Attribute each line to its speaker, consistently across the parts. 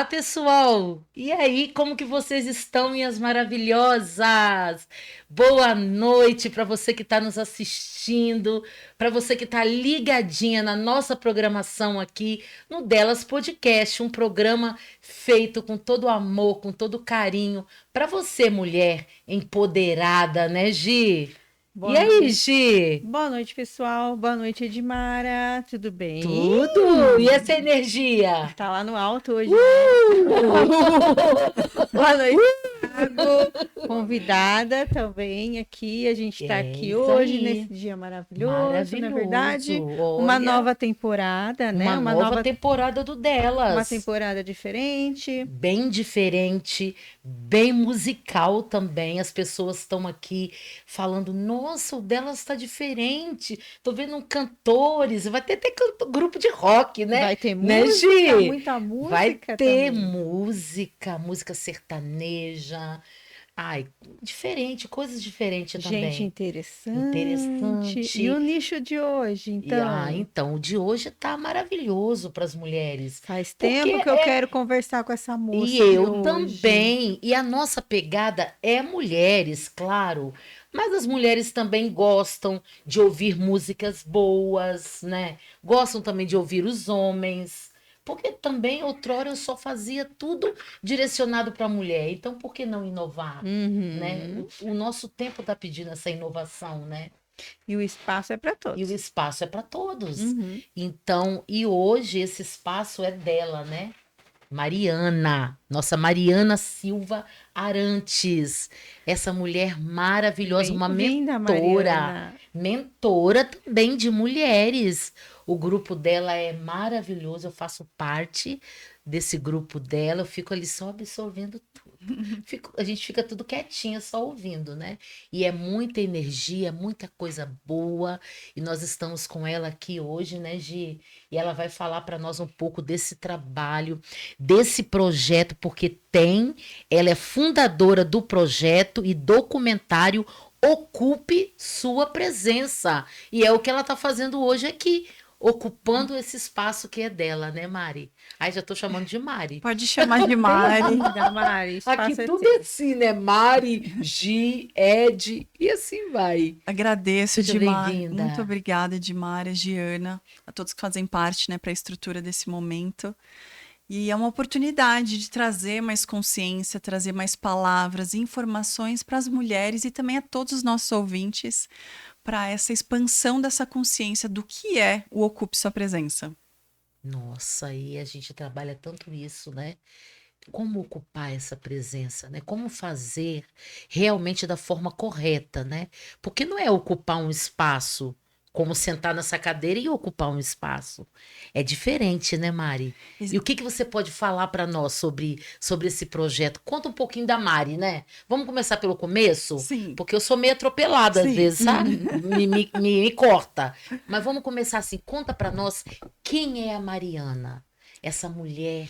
Speaker 1: Pessoal! E aí, como que vocês estão, minhas maravilhosas? Boa noite para você que está nos assistindo, para você que está ligadinha na nossa programação aqui no Delas Podcast, um programa feito com todo amor, com todo carinho, para você, mulher empoderada, né, Gi? E
Speaker 2: Boa
Speaker 1: aí,
Speaker 2: noite.
Speaker 1: Gi?
Speaker 2: Boa noite, pessoal. Boa noite, Edmara. Tudo bem?
Speaker 1: Tudo! E essa energia?
Speaker 2: Tá lá no alto hoje, né? Boa noite, Thiago. Convidada também aqui. A gente tá
Speaker 1: É
Speaker 2: aqui
Speaker 1: isso
Speaker 2: hoje,
Speaker 1: aí.
Speaker 2: nesse dia maravilhoso, na
Speaker 1: Maravilhoso.
Speaker 2: verdade. Uma
Speaker 1: Olha,
Speaker 2: nova temporada, né?
Speaker 1: uma nova temporada do
Speaker 2: Uma
Speaker 1: Delas.
Speaker 2: temporada diferente.
Speaker 1: Bem diferente, bem musical também. As pessoas estão aqui falando: nossa, o Delas está diferente. Tô vendo cantores, vai ter até grupo de rock, né?
Speaker 2: Vai ter
Speaker 1: Né,
Speaker 2: música,
Speaker 1: Gi?
Speaker 2: muita
Speaker 1: Vai
Speaker 2: música
Speaker 1: ter
Speaker 2: também.
Speaker 1: música sertaneja. Ai, diferente, coisas diferentes
Speaker 2: Gente
Speaker 1: também.
Speaker 2: interessante. E
Speaker 1: Interessante.
Speaker 2: o nicho de hoje, então?
Speaker 1: Então, o de hoje tá maravilhoso para as mulheres,
Speaker 2: Faz
Speaker 1: porque
Speaker 2: tempo que eu quero conversar com essa
Speaker 1: e
Speaker 2: moça de
Speaker 1: eu
Speaker 2: hoje.
Speaker 1: também, e a nossa pegada é mulheres, claro, mas as mulheres também gostam de ouvir músicas boas, né? Gostam também de ouvir os homens, porque também outrora eu só fazia tudo direcionado para a mulher, então por que não inovar, né?
Speaker 2: Uhum.
Speaker 1: O nosso tempo está pedindo essa inovação, né?
Speaker 2: E o espaço é para
Speaker 1: E o
Speaker 2: todos.
Speaker 1: espaço é para todos.
Speaker 2: Uhum.
Speaker 1: Então, e hoje esse espaço é dela, né? Mariana, nossa Mariana Silva Arantes, essa mulher maravilhosa, uma
Speaker 2: Bem-vinda,
Speaker 1: mentora,
Speaker 2: Mariana.
Speaker 1: mentora também de mulheres. O grupo dela é maravilhoso, eu faço parte desse grupo dela, eu fico ali só absorvendo tudo. A gente fica tudo quietinha, só ouvindo, né? E é muita energia, muita coisa boa. E nós estamos com ela aqui hoje, né, Gi? E ela vai falar para nós um pouco desse trabalho, desse projeto, porque ela é fundadora do projeto e documentário Ocupe Sua Presença. E é o que ela está fazendo hoje aqui, ocupando esse espaço que é dela, né, Mari? Aí já estou chamando de Mari.
Speaker 3: Pode chamar de Mari.
Speaker 2: Bem-vinda, Mari.
Speaker 1: Aqui
Speaker 2: Espaço é
Speaker 1: tudo é
Speaker 2: teu.
Speaker 1: assim, né? Mari, Gi, Ed, e assim vai.
Speaker 3: Agradeço,
Speaker 1: Seja
Speaker 3: Edmar. Muito
Speaker 1: bem-vinda.
Speaker 3: obrigada, Edmar, Giana, a todos que fazem parte, né, para a estrutura desse momento. E é uma oportunidade de trazer mais consciência, trazer mais palavras e informações para as mulheres e também a todos os nossos ouvintes, para essa expansão dessa consciência do que é o Ocupe Sua Presença.
Speaker 1: Nossa, e a gente trabalha tanto isso, né? Como ocupar essa presença, né? Como fazer realmente da forma correta, né? Porque não é ocupar um espaço, como sentar nessa cadeira e ocupar um espaço. É diferente, né, Mari? E o que que você pode falar para nós sobre esse projeto? Conta um pouquinho da Mari, né? Vamos começar pelo começo?
Speaker 3: Sim,
Speaker 1: Porque eu sou meio atropelada às
Speaker 3: sim.
Speaker 1: vezes, sabe? Me corta. Mas vamos começar assim. Conta para nós quem é a Mariana, essa mulher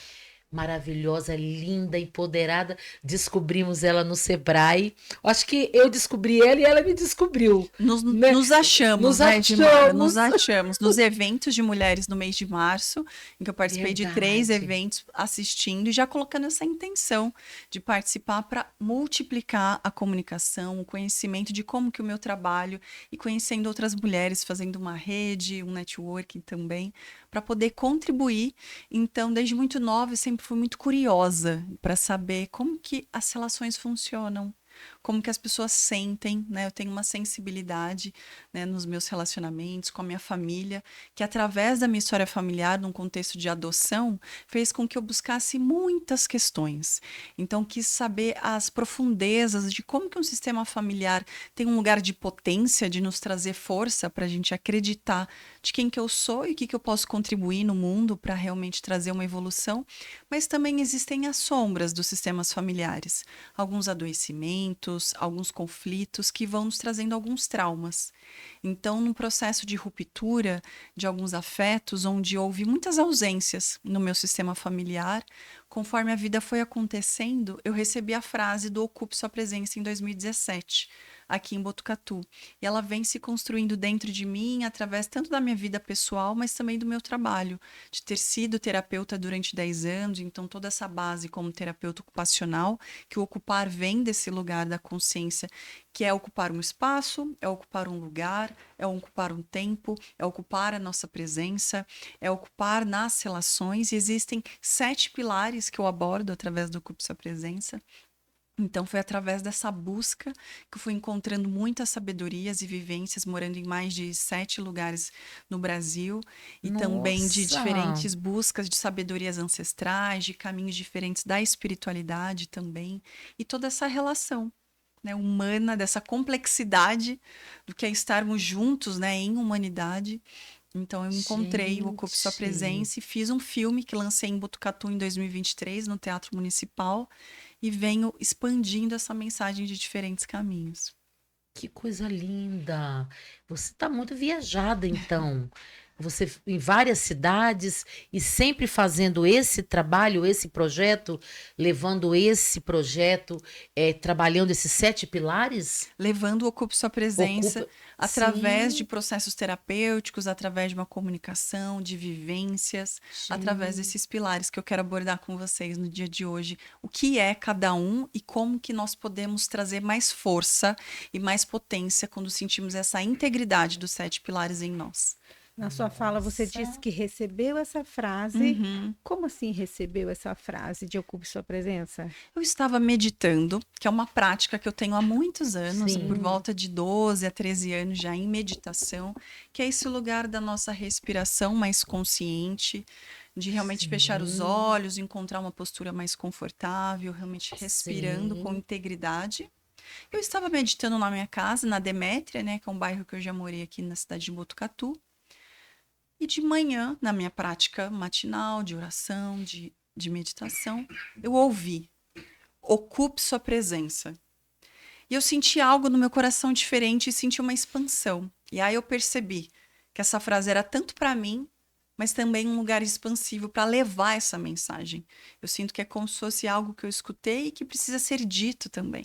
Speaker 1: maravilhosa, linda, empoderada. Descobrimos ela no Sebrae. Acho que eu descobri ela e ela me descobriu, né?
Speaker 3: Nos achamos,
Speaker 1: Nos
Speaker 3: né, Edmara?
Speaker 1: achamos.
Speaker 3: Nos achamos. Nos eventos de mulheres no mês de março, em que eu participei de 3
Speaker 1: Verdade.
Speaker 3: eventos assistindo e já colocando essa intenção de participar para multiplicar a comunicação, o conhecimento de como que o meu trabalho e conhecendo outras mulheres, fazendo uma rede, um networking também, para poder contribuir. Então, desde muito nova, eu sempre fui muito curiosa para saber como que as relações funcionam, como que as pessoas sentem, né? Eu tenho uma sensibilidade, né, nos meus relacionamentos com a minha família, que através da minha história familiar, num contexto de adoção, fez com que eu buscasse muitas questões. Então, quis saber as profundezas de como que um sistema familiar tem um lugar de potência, de nos trazer força para a gente acreditar de quem que eu sou e o que que eu posso contribuir no mundo para realmente trazer uma evolução, mas também existem as sombras dos sistemas familiares, alguns adoecimentos, alguns conflitos que vão nos trazendo alguns traumas. Então, num processo de ruptura de alguns afetos, onde houve muitas ausências no meu sistema familiar, conforme a vida foi acontecendo, eu recebi a frase do Ocupe Sua Presença em 2017, aqui em Botucatu. E ela vem se construindo dentro de mim através tanto da minha vida pessoal, mas também do meu trabalho, de ter sido terapeuta durante 10 anos, então toda essa base como terapeuta ocupacional, que o ocupar vem desse lugar da consciência, que é ocupar um espaço, é ocupar um lugar, é ocupar um tempo, é ocupar a nossa presença, é ocupar nas relações. E existem 7 pilares que eu abordo através do Ocupe Sua Presença. Então, foi através dessa busca que eu fui encontrando muitas sabedorias e vivências, morando em mais de 7 lugares no Brasil, e também de
Speaker 1: Nossa!
Speaker 3: diferentes buscas de sabedorias ancestrais, de caminhos diferentes da espiritualidade também, e toda essa relação, né, humana, dessa complexidade do que é estarmos juntos, né, em humanidade. Então, eu encontrei o Ocupe Sua
Speaker 1: Gente.
Speaker 3: Presença e fiz um filme que lancei em Botucatu em 2023, no Teatro Municipal, e venho expandindo essa mensagem de diferentes caminhos.
Speaker 1: Que coisa linda! Você está muito viajada, então. Você em várias cidades e sempre fazendo esse trabalho, esse projeto, levando esse projeto, trabalhando esses 7 pilares?
Speaker 3: Levando o Ocupe Sua Presença
Speaker 1: Ocupa-
Speaker 3: através
Speaker 1: Sim.
Speaker 3: de processos terapêuticos, através de uma comunicação, de vivências, através
Speaker 1: Gente.
Speaker 3: desses pilares que eu quero abordar com vocês no dia de hoje. O que é cada um e como que nós podemos trazer mais força e mais potência quando sentimos essa integridade dos 7 pilares em nós.
Speaker 2: Na sua fala, você
Speaker 1: Nossa.
Speaker 2: disse que recebeu essa frase.
Speaker 3: Uhum.
Speaker 2: Como assim recebeu essa frase de Ocupe Sua Presença?
Speaker 3: Eu estava meditando, que é uma prática que eu tenho há muitos anos,
Speaker 1: Sim.
Speaker 3: por volta de 12 a 13 anos já em meditação, que é esse lugar da nossa respiração mais consciente, de realmente fechar os
Speaker 1: Sim.
Speaker 3: olhos, encontrar uma postura mais confortável, realmente respirando com
Speaker 1: Sim.
Speaker 3: integridade. Eu estava meditando na minha casa, na Demétria, né, que é um bairro que eu já morei aqui na cidade de Botucatu. E de manhã, na minha prática matinal de oração, de meditação, eu ouvi: Ocupe Sua Presença. E eu senti algo no meu coração diferente e senti uma expansão. E aí eu percebi que essa frase era tanto para mim, mas também um lugar expansivo para levar essa mensagem. Eu sinto que é como se fosse algo que eu escutei e que precisa ser dito também.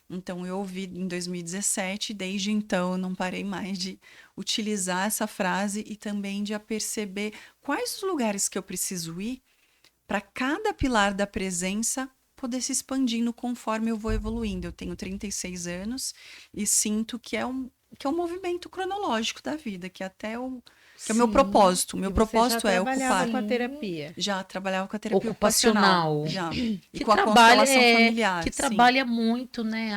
Speaker 3: Então, eu ouvi em 2017, e desde então eu não parei mais de utilizar essa frase e também de perceber quais os lugares que eu preciso ir para cada pilar da presença poder se expandindo conforme eu vou evoluindo. Eu tenho 36 anos e sinto que é um movimento cronológico da vida, que até que é o meu
Speaker 1: Sim.
Speaker 3: propósito. O meu
Speaker 2: E você
Speaker 3: propósito
Speaker 2: já
Speaker 3: é
Speaker 2: trabalhava
Speaker 3: ocupar.
Speaker 2: com a terapia.
Speaker 3: Já trabalhava com a terapia
Speaker 1: Ocupacional.
Speaker 3: ocupacional. Já. E
Speaker 1: Que
Speaker 3: com a
Speaker 1: trabalha,
Speaker 3: constelação familiar.
Speaker 1: que
Speaker 3: sim.
Speaker 1: trabalha muito, né,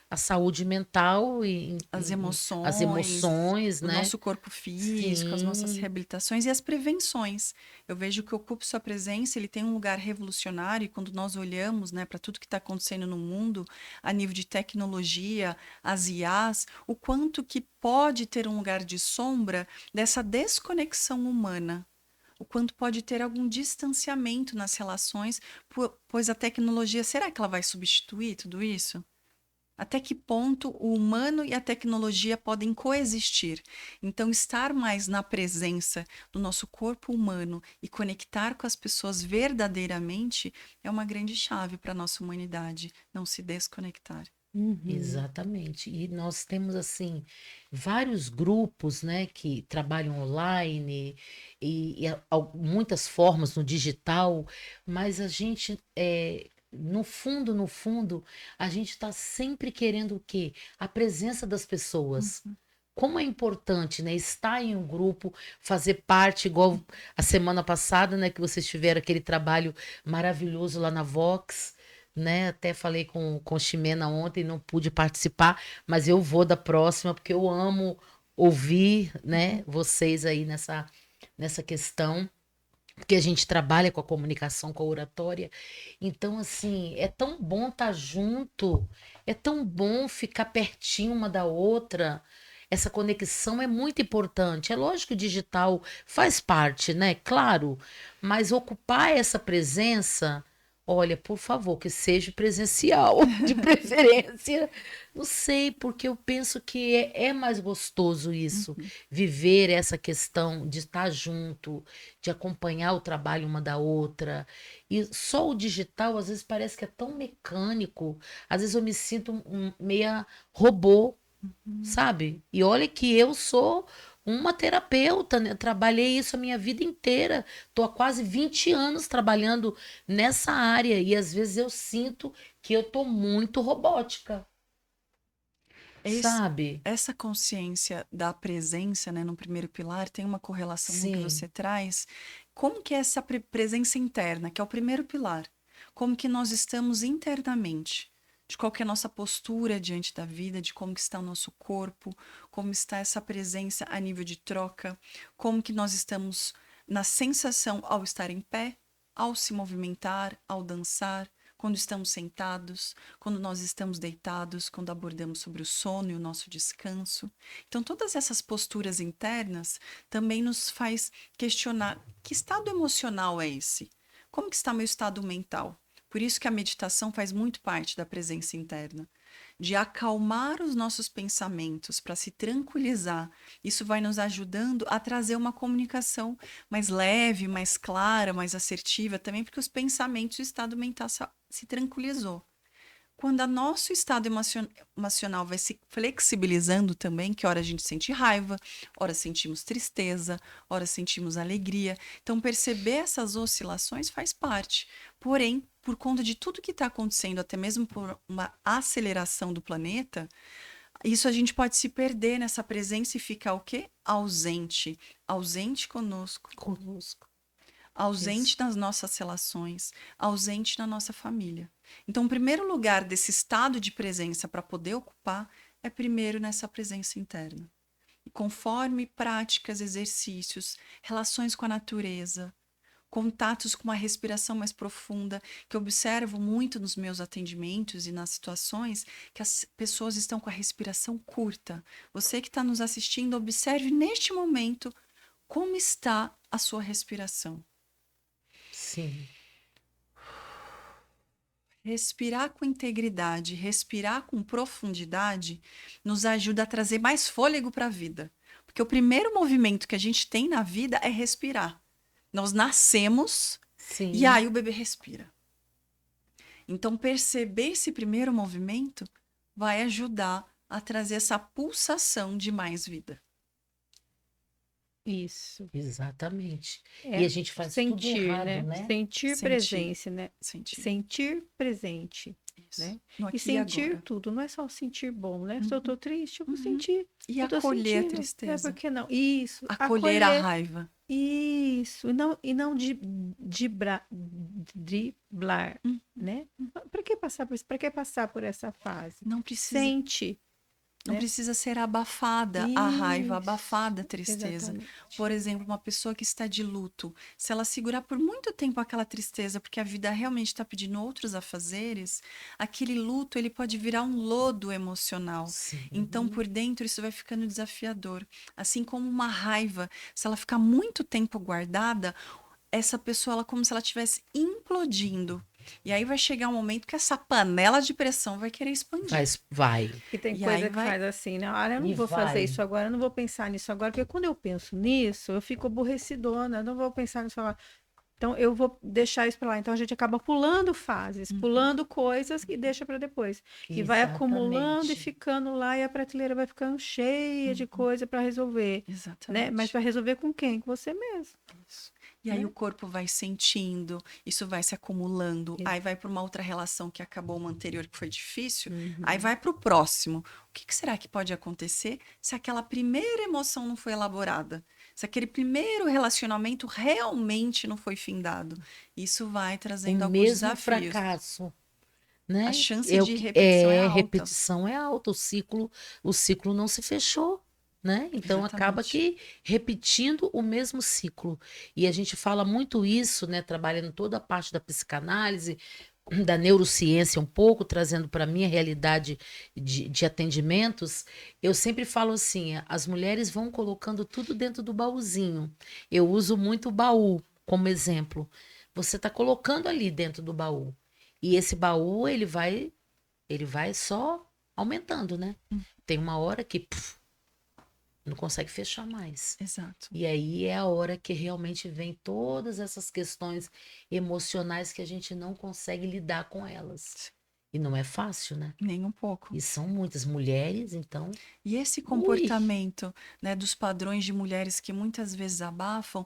Speaker 1: a saúde mental e
Speaker 3: As emoções,
Speaker 1: as emoções,
Speaker 3: o
Speaker 1: né?
Speaker 3: nosso corpo físico, as nossas
Speaker 1: Sim.
Speaker 3: reabilitações e as prevenções. Eu vejo que o Ocupe Sua Presença, ele tem um lugar revolucionário e quando nós olhamos, né, para tudo que está acontecendo no mundo, a nível de tecnologia, as IAs, o quanto que pode ter um lugar de sombra dessa desconexão humana. O quanto pode ter algum distanciamento nas relações, pois a tecnologia, será que ela vai substituir tudo isso? Até que ponto o humano e a tecnologia podem coexistir? Então, estar mais na presença do nosso corpo humano e conectar com as pessoas verdadeiramente é uma grande chave para a nossa humanidade, não se desconectar.
Speaker 1: Exatamente. E nós temos assim vários grupos, né, que trabalham online muitas formas no digital, mas a gente no fundo, a gente está sempre querendo o quê? A presença das pessoas. Como é importante, né, estar em um grupo, fazer parte, igual a semana passada, né, que vocês tiveram aquele trabalho maravilhoso lá na Vox, né? Até falei com Ximena ontem, não pude participar, mas eu vou da próxima, porque eu amo ouvir, né, vocês aí nessa questão, porque a gente trabalha com a comunicação, com a oratória. Então, assim, é tão bom estar junto, é tão bom ficar pertinho uma da outra. Essa conexão é muito importante. É lógico que o digital faz parte, né? Claro, mas ocupar essa presença Olha, por favor, que seja presencial, de preferência. Não sei, porque eu penso que é mais gostoso isso,
Speaker 3: Uhum.
Speaker 1: viver essa questão de estar junto, de acompanhar o trabalho uma da outra. E só o digital, às vezes, parece que é tão mecânico. Às vezes eu me sinto meia robô,
Speaker 3: Uhum.
Speaker 1: sabe? E olha que eu sou uma terapeuta, né? Trabalhei isso a minha vida inteira. Estou há quase 20 anos trabalhando nessa área e às vezes eu sinto que eu tô muito robótica,
Speaker 3: Esse-
Speaker 1: sabe?
Speaker 3: Essa consciência da presença, né, no primeiro pilar, tem uma correlação com o que você
Speaker 1: Sim,
Speaker 3: traz. Como que é essa presença interna, que é o primeiro pilar? Como que nós estamos internamente? De qual que é a nossa postura diante da vida, de como que está o nosso corpo, como está essa presença a nível de troca, como que nós estamos na sensação ao estar em pé, ao se movimentar, ao dançar, quando estamos sentados, quando nós estamos deitados, quando abordamos sobre o sono e o nosso descanso. Então, todas essas posturas internas também nos faz questionar que estado emocional é esse? Como que está meu estado mental? Por isso que a meditação faz muito parte da presença interna, de acalmar os nossos pensamentos para se tranquilizar. Isso vai nos ajudando a trazer uma comunicação mais leve, mais clara, mais assertiva também, porque os pensamentos e o estado mental se tranquilizou. Quando o nosso estado emocional vai se flexibilizando também, que hora a gente sente raiva, hora sentimos tristeza, hora sentimos alegria. Então, perceber essas oscilações faz parte. Porém, por conta de tudo que está acontecendo, até mesmo por uma aceleração do planeta, isso a gente pode se perder nessa presença e ficar o quê? Ausente. Ausente conosco,
Speaker 1: conosco.
Speaker 3: ausente
Speaker 1: Isso.
Speaker 3: nas nossas relações, ausente na nossa família. Então, o primeiro lugar desse estado de presença para poder ocupar é primeiro nessa presença interna. E conforme práticas, exercícios, relações com a natureza, contatos com uma respiração mais profunda, que eu observo muito nos meus atendimentos e nas situações que as pessoas estão com a respiração curta. Você que está nos assistindo, observe neste momento como está a sua respiração.
Speaker 1: Sim,
Speaker 3: Respirar com integridade, respirar com profundidade, nos ajuda a trazer mais fôlego para a vida. Porque o primeiro movimento que a gente tem na vida é respirar. Nós nascemos e
Speaker 1: sim.
Speaker 3: aí o bebê respira. Então, perceber esse primeiro movimento vai ajudar a trazer essa pulsação de mais vida.
Speaker 2: Isso.
Speaker 1: Exatamente. E
Speaker 2: É
Speaker 1: a gente faz tudo
Speaker 2: sentir,
Speaker 1: errado,
Speaker 2: né?
Speaker 1: né?
Speaker 2: Sentir
Speaker 3: Sentir,
Speaker 2: presença, né?
Speaker 3: sentir.
Speaker 2: Sentir presente,
Speaker 3: Isso.
Speaker 2: né?
Speaker 3: No
Speaker 2: E
Speaker 3: aqui e
Speaker 2: sentir
Speaker 3: agora.
Speaker 2: tudo, não é só sentir bom, né? Se eu tô
Speaker 3: Uhum,
Speaker 2: triste, eu vou
Speaker 3: uhum.
Speaker 2: sentir.
Speaker 3: E
Speaker 2: Eu tô
Speaker 3: acolher a
Speaker 2: sentindo. É
Speaker 3: tristeza.
Speaker 2: porque não. Isso,
Speaker 3: Acolher a
Speaker 2: acolher.
Speaker 3: raiva.
Speaker 2: Isso, e não driblar,
Speaker 3: Hum,
Speaker 2: né? Para que passar por isso? Para que passar por essa fase?
Speaker 3: Não precisa.
Speaker 2: Sente,
Speaker 3: Não
Speaker 2: né?
Speaker 3: precisa ser abafada a raiva, abafada a
Speaker 2: Isso,
Speaker 3: tristeza.
Speaker 2: exatamente.
Speaker 3: Por exemplo, uma pessoa que está de luto, se ela segurar por muito tempo aquela tristeza, porque a vida realmente está pedindo outros afazeres, aquele luto ele pode virar um lodo emocional. Então,
Speaker 1: Sim.
Speaker 3: por dentro, isso vai ficando desafiador. Assim como uma raiva, se ela ficar muito tempo guardada, essa pessoa, ela como se ela estivesse implodindo. E aí vai chegar um momento que essa panela de pressão vai querer expandir.
Speaker 1: Vai.
Speaker 2: E tem
Speaker 3: E aí
Speaker 2: coisa que
Speaker 3: vai.
Speaker 2: faz assim, né? Olha, eu não
Speaker 1: E
Speaker 2: vou fazer
Speaker 1: vai.
Speaker 2: isso agora, eu não vou pensar nisso agora, porque quando eu penso nisso, eu fico aborrecidona, eu não vou pensar nisso agora. Então, eu vou deixar isso para lá. Então, a gente acaba pulando fases,
Speaker 3: Uhum,
Speaker 2: pulando coisas e deixa para depois. E vai acumulando e
Speaker 1: Exatamente.
Speaker 2: ficando lá, e a prateleira vai ficando cheia de
Speaker 3: uhum,
Speaker 2: coisa para resolver, né? Mas
Speaker 3: exatamente.
Speaker 2: para resolver com quem? Com você mesmo,
Speaker 3: Isso. E aí o
Speaker 2: né?
Speaker 3: corpo vai sentindo, isso vai se acumulando, aí vai para uma outra relação que acabou uma anterior que foi difícil, aí
Speaker 2: Uhum.
Speaker 3: vai para o próximo. O que será que pode acontecer se aquela primeira emoção não foi elaborada? Se aquele primeiro relacionamento realmente não foi findado? Isso vai
Speaker 1: O
Speaker 3: trazendo alguns
Speaker 1: mesmo
Speaker 3: desafios.
Speaker 1: fracasso,
Speaker 3: A
Speaker 1: né?
Speaker 3: chance
Speaker 1: É o
Speaker 3: de
Speaker 1: que
Speaker 3: repetição é alta.
Speaker 1: repetição é alta, o ciclo não se fechou, né? Então acaba
Speaker 3: Exatamente.
Speaker 1: que repetindo o mesmo ciclo. E a gente fala muito isso, né? Trabalhando toda a parte da psicanálise, da neurociência um pouco, trazendo para a minha realidade de atendimentos, eu sempre falo assim: as mulheres vão colocando tudo dentro do baúzinho. Eu uso muito o baú como exemplo. você está colocando ali dentro do baú. E esse baú, ele vai só aumentando, né? Tem uma hora que não consegue fechar mais.
Speaker 3: Exato.
Speaker 1: E aí é a hora que realmente vem todas essas questões emocionais que a gente não consegue lidar com elas. E não é fácil, né?
Speaker 3: Nem um pouco.
Speaker 1: E são muitas mulheres, então.
Speaker 3: E esse comportamento, né, dos padrões de mulheres que muitas vezes abafam,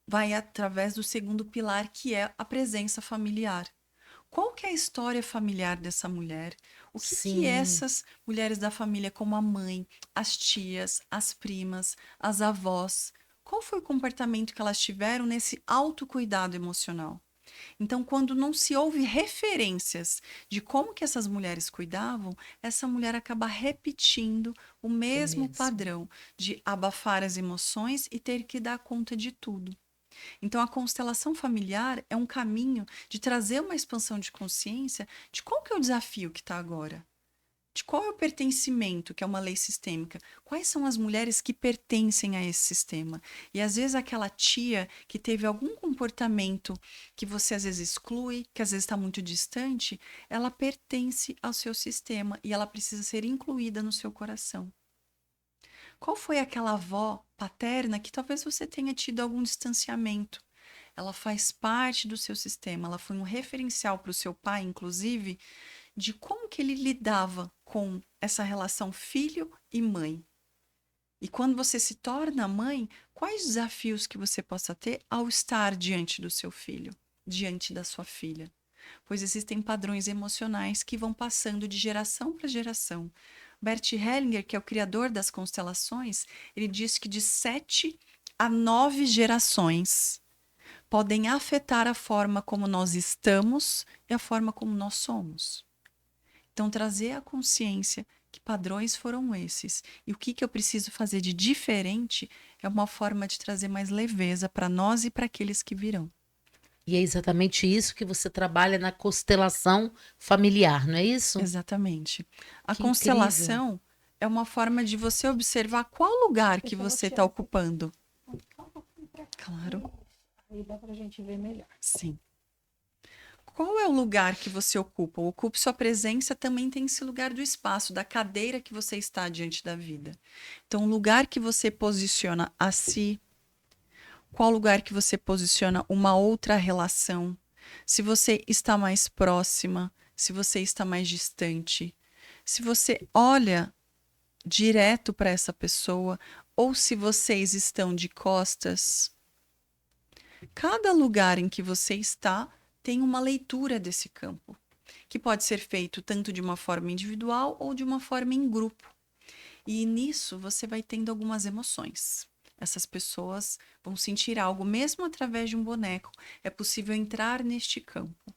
Speaker 3: vai através do segundo pilar, que é a presença familiar. Qual que é a história familiar dessa mulher? O que
Speaker 1: Sim.
Speaker 3: essas mulheres da família, como a mãe, as tias, as primas, as avós, qual foi o comportamento que elas tiveram nesse autocuidado emocional? Então, quando não se houve referências de como que essas mulheres cuidavam, essa mulher acaba repetindo o mesmo padrão de abafar as emoções e ter que dar conta de tudo. Então, a constelação familiar é um caminho de trazer uma expansão de consciência de qual que é o desafio que está agora. De qual é o pertencimento, que é uma lei sistêmica? Quais são as mulheres que pertencem a esse sistema? E às vezes aquela tia que teve algum comportamento que você às vezes exclui, que às vezes está muito distante, ela pertence ao seu sistema e ela precisa ser incluída no seu coração. Qual foi aquela avó paterna que talvez você tenha tido algum distanciamento? Ela faz parte do seu sistema, ela foi um referencial para o seu pai, inclusive, de como que ele lidava com essa relação filho e mãe. E quando você se torna mãe, quais desafios que você possa ter ao estar diante do seu filho, diante da sua filha? Pois existem padrões emocionais que vão passando de geração para geração. Bert Hellinger, que é o criador das constelações, ele diz que de 7 a 9 gerações podem afetar a forma como nós estamos e a forma como nós somos. Então, trazer a consciência que padrões foram esses e o que eu preciso fazer de diferente é uma forma de trazer mais leveza para nós e para aqueles que virão.
Speaker 1: E é exatamente isso que você trabalha na constelação familiar, não é isso?
Speaker 3: Exatamente. A
Speaker 1: Que
Speaker 3: constelação é uma forma de você observar qual lugar que você está ocupando. Claro.
Speaker 2: Aí dá pra gente ver melhor.
Speaker 3: Sim. Qual é o lugar que você ocupa? Ocupe sua presença também tem esse lugar do espaço, da cadeira que você está diante da vida. Então, o lugar que você posiciona a si, qual lugar que você posiciona uma outra relação, se você está mais próxima, se você está mais distante, se você olha direto para essa pessoa ou se vocês estão de costas. Cada lugar em que você está tem uma leitura desse campo, que pode ser feito tanto de uma forma individual ou de uma forma em grupo. E nisso você vai tendo algumas emoções. Essas pessoas vão sentir algo, mesmo através de um boneco. É possível entrar neste campo.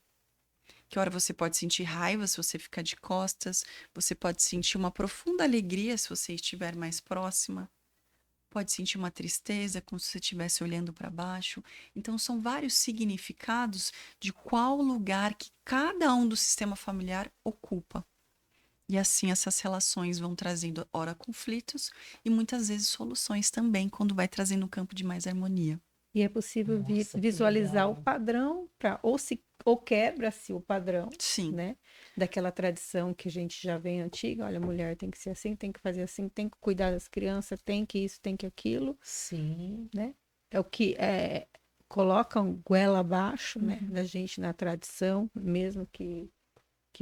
Speaker 3: Que hora você pode sentir raiva se você ficar de costas, você pode sentir uma profunda alegria se você estiver mais próxima. Pode sentir uma tristeza, como se você estivesse olhando para baixo. Então, são vários significados de qual lugar que cada um do sistema familiar ocupa. E assim, essas relações vão trazendo, ora, conflitos e muitas vezes soluções também, quando vai trazendo um campo de mais harmonia.
Speaker 2: E é possível
Speaker 1: Nossa, que
Speaker 2: visualizar
Speaker 1: legal.
Speaker 2: o padrão, ou quebra-se o padrão,
Speaker 3: Sim,
Speaker 2: né? Daquela tradição que a gente já vem antiga. Olha, a mulher tem que ser assim, tem que fazer assim, tem que cuidar das crianças, tem que isso, tem que aquilo,
Speaker 1: Sim.
Speaker 2: né? É o que colocam goela abaixo, né? Da gente na tradição, mesmo que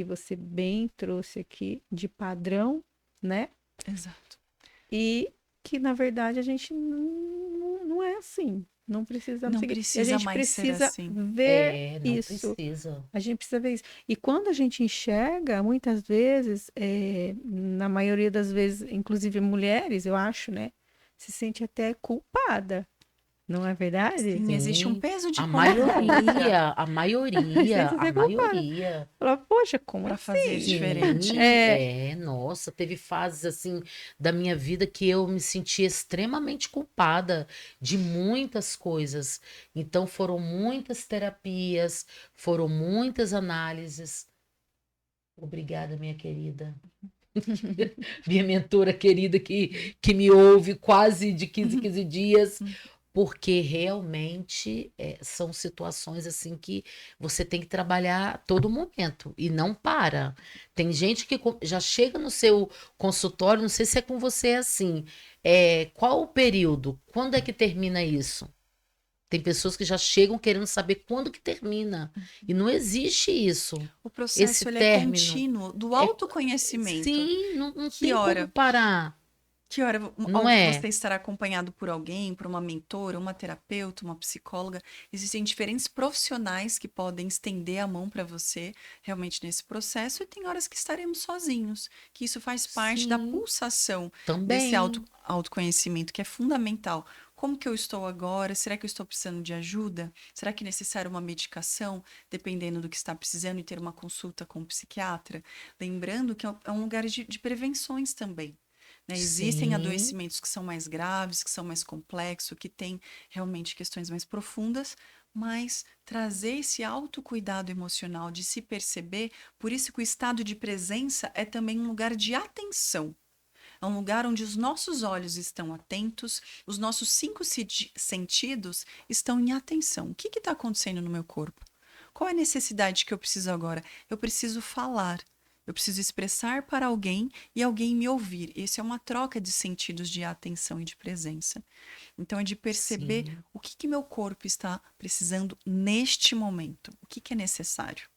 Speaker 2: você bem trouxe aqui, de padrão, né?
Speaker 3: exato.
Speaker 2: E que, na verdade, a gente não é assim. Não precisamos
Speaker 3: Não
Speaker 2: seguir.
Speaker 3: precisa
Speaker 2: A gente
Speaker 3: mais ser
Speaker 2: precisa
Speaker 3: assim.
Speaker 2: ver
Speaker 1: Não
Speaker 2: isso.
Speaker 1: precisa.
Speaker 2: A gente precisa ver isso. E quando a gente enxerga, muitas vezes, na maioria das vezes, inclusive mulheres, eu acho, né? Se sente até culpada. Não é verdade?
Speaker 3: Sim, existe um
Speaker 1: Sim.
Speaker 3: peso de
Speaker 1: A
Speaker 3: consciência
Speaker 1: maioria,
Speaker 2: Sente
Speaker 1: a
Speaker 2: até culpada.
Speaker 1: maioria.
Speaker 2: Fala, poxa, como
Speaker 3: para
Speaker 2: assim?
Speaker 3: fazer diferente.
Speaker 1: Nossa, teve fases assim da minha vida que eu me senti extremamente culpada de muitas coisas. Então foram muitas terapias, foram muitas análises. Obrigada, minha querida. Minha mentora querida que me ouve quase de 15 em 15 dias. porque realmente são situações assim que você tem que trabalhar a todo momento e não para. Tem gente que já chega no seu consultório, não sei se é com você assim. Qual o período? Quando é que termina isso? Tem pessoas que já chegam querendo saber quando que termina. E não existe isso.
Speaker 3: O
Speaker 1: Esse
Speaker 3: processo ele é
Speaker 1: término.
Speaker 3: contínuo do
Speaker 1: É,
Speaker 3: autoconhecimento.
Speaker 1: sim, não
Speaker 3: Que
Speaker 1: tem como
Speaker 3: hora?
Speaker 1: parar.
Speaker 3: Que hora
Speaker 1: Não é?
Speaker 3: você estará acompanhado por alguém, por uma mentora, uma terapeuta, uma psicóloga? Existem diferentes profissionais que podem estender a mão para você realmente nesse processo, e tem horas que estaremos sozinhos, que isso faz parte da
Speaker 1: Sim,
Speaker 3: pulsação desse
Speaker 1: também.
Speaker 3: autoconhecimento, que é fundamental. Como que eu estou agora? Será que eu estou precisando de ajuda? Será que é necessário uma medicação, dependendo do que está precisando, e ter uma consulta com um psiquiatra? Lembrando que é um lugar de prevenções também. Né? Existem
Speaker 1: Sim,
Speaker 3: adoecimentos que são mais graves, que são mais complexos, que têm realmente questões mais profundas, mas trazer esse autocuidado emocional de se perceber, por isso que o estado de presença é também um lugar de atenção. É um lugar onde os nossos olhos estão atentos, os nossos cinco sentidos estão em atenção. O que está acontecendo no meu corpo? Qual é a necessidade que eu preciso agora? Eu preciso falar. Eu preciso expressar para alguém e alguém me ouvir. Isso é uma troca de sentidos de atenção e de presença. Então, é de perceber
Speaker 1: sim.
Speaker 3: o que meu corpo está precisando neste momento. O que é necessário.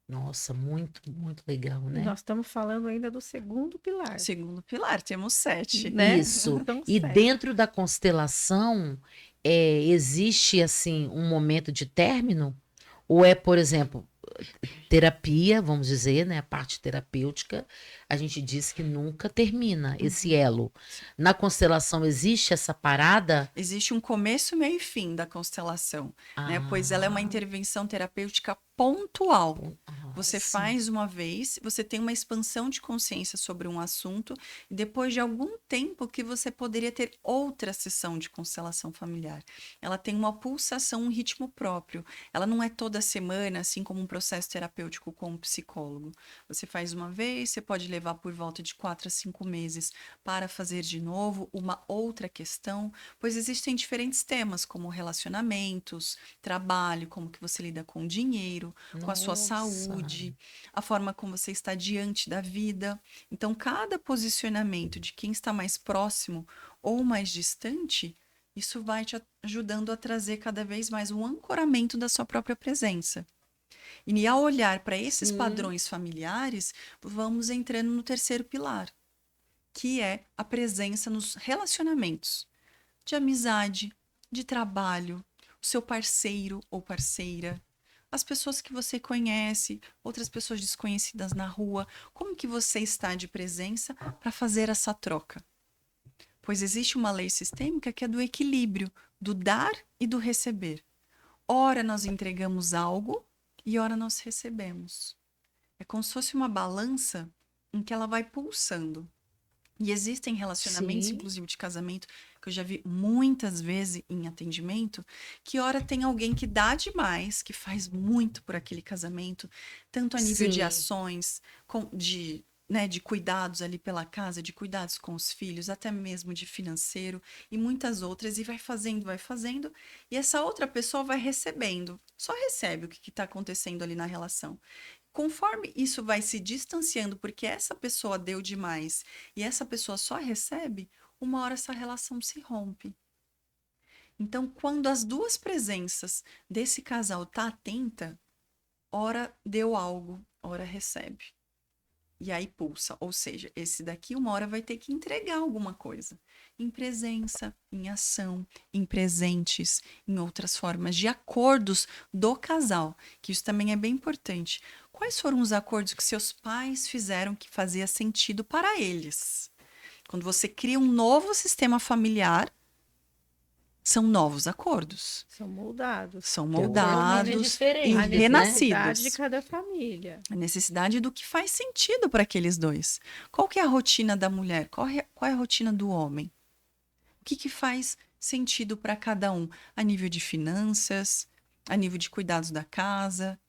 Speaker 1: Nossa, muito, muito legal,
Speaker 2: E
Speaker 1: né?
Speaker 2: nós estamos falando ainda do segundo pilar,
Speaker 3: Segundo pilar, temos 7.
Speaker 2: né?
Speaker 1: Isso.
Speaker 2: São
Speaker 1: E
Speaker 2: 7.
Speaker 1: dentro da constelação, existe assim um momento de término? Ou é, por exemplo, terapia, vamos dizer, né? A parte terapêutica, a gente diz que nunca termina esse
Speaker 3: Uhum.
Speaker 1: elo. Na constelação existe essa parada?
Speaker 3: Existe um começo, meio e fim da constelação, né? Pois ela é uma
Speaker 1: Ah,
Speaker 3: intervenção terapêutica pontual. Você
Speaker 1: sim.
Speaker 3: faz uma vez, você tem uma expansão de consciência sobre um assunto, e depois de algum tempo que você poderia ter outra sessão de constelação familiar. Ela tem uma pulsação, um ritmo próprio. Ela não é toda semana, assim como um processo terapêutico com um psicólogo. Você faz uma vez, você pode levar por volta de 4 a 5 meses para fazer de novo uma outra questão, pois existem diferentes temas, como relacionamentos, trabalho, como que você lida com o dinheiro, com a sua
Speaker 1: Nossa.
Speaker 3: saúde, a forma como você está diante da vida. Então, cada posicionamento de quem está mais próximo ou mais distante, isso vai te ajudando a trazer cada vez mais um ancoramento da sua própria presença. E ao olhar para esses
Speaker 1: Sim.
Speaker 3: padrões familiares, vamos entrando no terceiro pilar, que é a presença nos relacionamentos de amizade, de trabalho, o seu parceiro ou parceira, as pessoas que você conhece, outras pessoas desconhecidas na rua, como que você está de presença para fazer essa troca? Pois existe uma lei sistêmica que é do equilíbrio, do dar e do receber. Ora nós entregamos algo e ora nós recebemos. É como se fosse uma balança em que ela vai pulsando. E existem relacionamentos,
Speaker 1: Sim.
Speaker 3: inclusive de casamento, que eu já vi muitas vezes em atendimento, que ora tem alguém que dá demais, que faz muito por aquele casamento, tanto a nível de
Speaker 1: Sim.
Speaker 3: ações, de cuidados ali pela casa, de cuidados com os filhos, até mesmo de financeiro e muitas outras, e vai fazendo, e essa outra pessoa vai recebendo, só recebe o que está acontecendo ali na relação. Conforme isso vai se distanciando, porque essa pessoa deu demais e essa pessoa só recebe, uma hora essa relação se rompe. Então, quando as duas presenças desse casal tá atenta, ora deu algo, ora recebe. E aí pulsa, ou seja, esse daqui uma hora vai ter que entregar alguma coisa. Em presença, em ação, em presentes, em outras formas de acordos do casal, que isso também é bem importante. Quais foram os acordos que seus pais fizeram que fazia sentido para eles? Quando você cria um novo sistema familiar, são novos acordos.
Speaker 2: São moldados.
Speaker 3: São
Speaker 1: Totalmente
Speaker 3: moldados e
Speaker 2: A
Speaker 1: diferentes, né?
Speaker 2: necessidade de
Speaker 3: renascidos.
Speaker 2: cada família.
Speaker 3: A necessidade do que faz sentido para aqueles dois. Qual que é a rotina da mulher? Qual é a rotina do homem? O que faz sentido para cada um? A nível de finanças, a nível de cuidados da casa.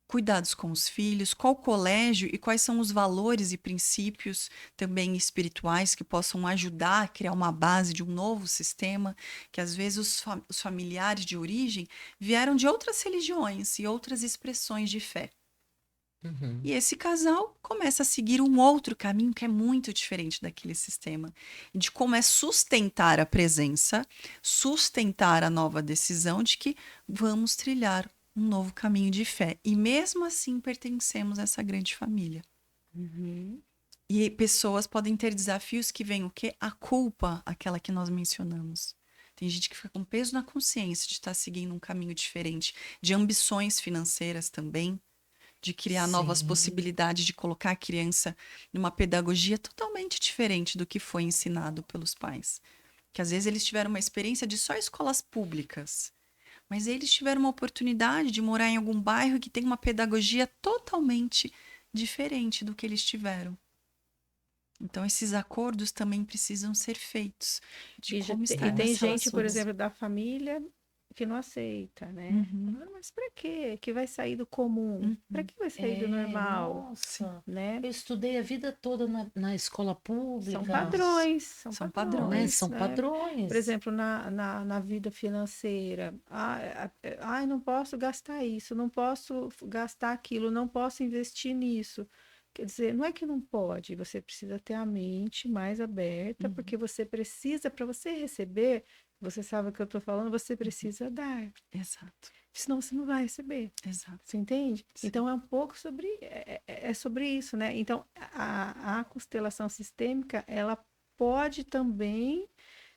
Speaker 3: cuidados com os filhos, qual colégio e quais são os valores e princípios também espirituais que possam ajudar a criar uma base de um novo sistema, que às vezes os familiares de origem vieram de outras religiões e outras expressões de fé.
Speaker 1: Uhum.
Speaker 3: E esse casal começa a seguir um outro caminho que é muito diferente daquele sistema, de como é sustentar a presença, sustentar a nova decisão de que vamos trilhar um novo caminho de fé. E mesmo assim pertencemos a essa grande família.
Speaker 2: Uhum.
Speaker 3: E pessoas podem ter desafios que vêm o quê? A culpa, aquela que nós mencionamos. Tem gente que fica com peso na consciência de estar seguindo um caminho diferente, de ambições financeiras também, de criar novas
Speaker 1: Sim.
Speaker 3: possibilidades de colocar a criança numa pedagogia totalmente diferente do que foi ensinado pelos pais. Que às vezes eles tiveram uma experiência de só escolas públicas, mas eles tiveram uma oportunidade de morar em algum bairro que tem uma pedagogia totalmente diferente do que eles tiveram. Então, esses acordos também precisam ser feitos de como estar
Speaker 2: E tem
Speaker 3: nas
Speaker 2: gente, por
Speaker 3: relações.
Speaker 2: exemplo, da família que não aceita, né?
Speaker 3: Uhum.
Speaker 2: Ah, mas para quê? Que vai sair do comum?
Speaker 3: Uhum.
Speaker 2: Para que vai sair do normal?
Speaker 1: Nossa,
Speaker 2: Né?
Speaker 1: eu estudei a vida toda na escola pública.
Speaker 2: São padrões, são
Speaker 3: São
Speaker 2: padrões,
Speaker 3: padrões,
Speaker 1: Né? São
Speaker 2: né?
Speaker 1: padrões.
Speaker 2: Por exemplo, na vida financeira, não posso gastar isso, não posso gastar aquilo, não posso investir nisso. Quer dizer, não é que não pode, você precisa ter a mente mais aberta, porque você precisa, para você receber, você sabe o que eu estou falando, você precisa dar,
Speaker 3: Exato,
Speaker 2: senão você não vai receber.
Speaker 3: exato.
Speaker 2: Você entende?
Speaker 3: Sim.
Speaker 2: Então é um pouco sobre é sobre isso, né? Então a constelação sistêmica ela pode também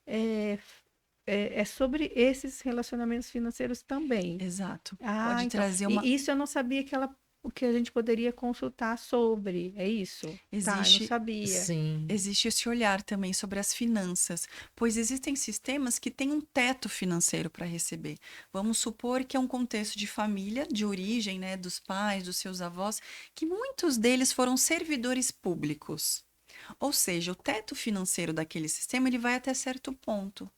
Speaker 2: é sobre esses relacionamentos financeiros também.
Speaker 3: Exato.
Speaker 2: Ah,
Speaker 3: Pode
Speaker 2: então.
Speaker 3: trazer uma.
Speaker 2: E isso eu não sabia o que a gente poderia consultar sobre. É isso? Tá, eu não
Speaker 3: Existe,
Speaker 2: sabia.
Speaker 1: Sim.
Speaker 3: existe esse olhar também sobre as finanças, pois existem sistemas que têm um teto financeiro para receber. Vamos supor que é um contexto de família, de origem, né, dos pais, dos seus avós, que muitos deles foram servidores públicos. Ou seja, o teto financeiro daquele sistema ele vai até certo ponto.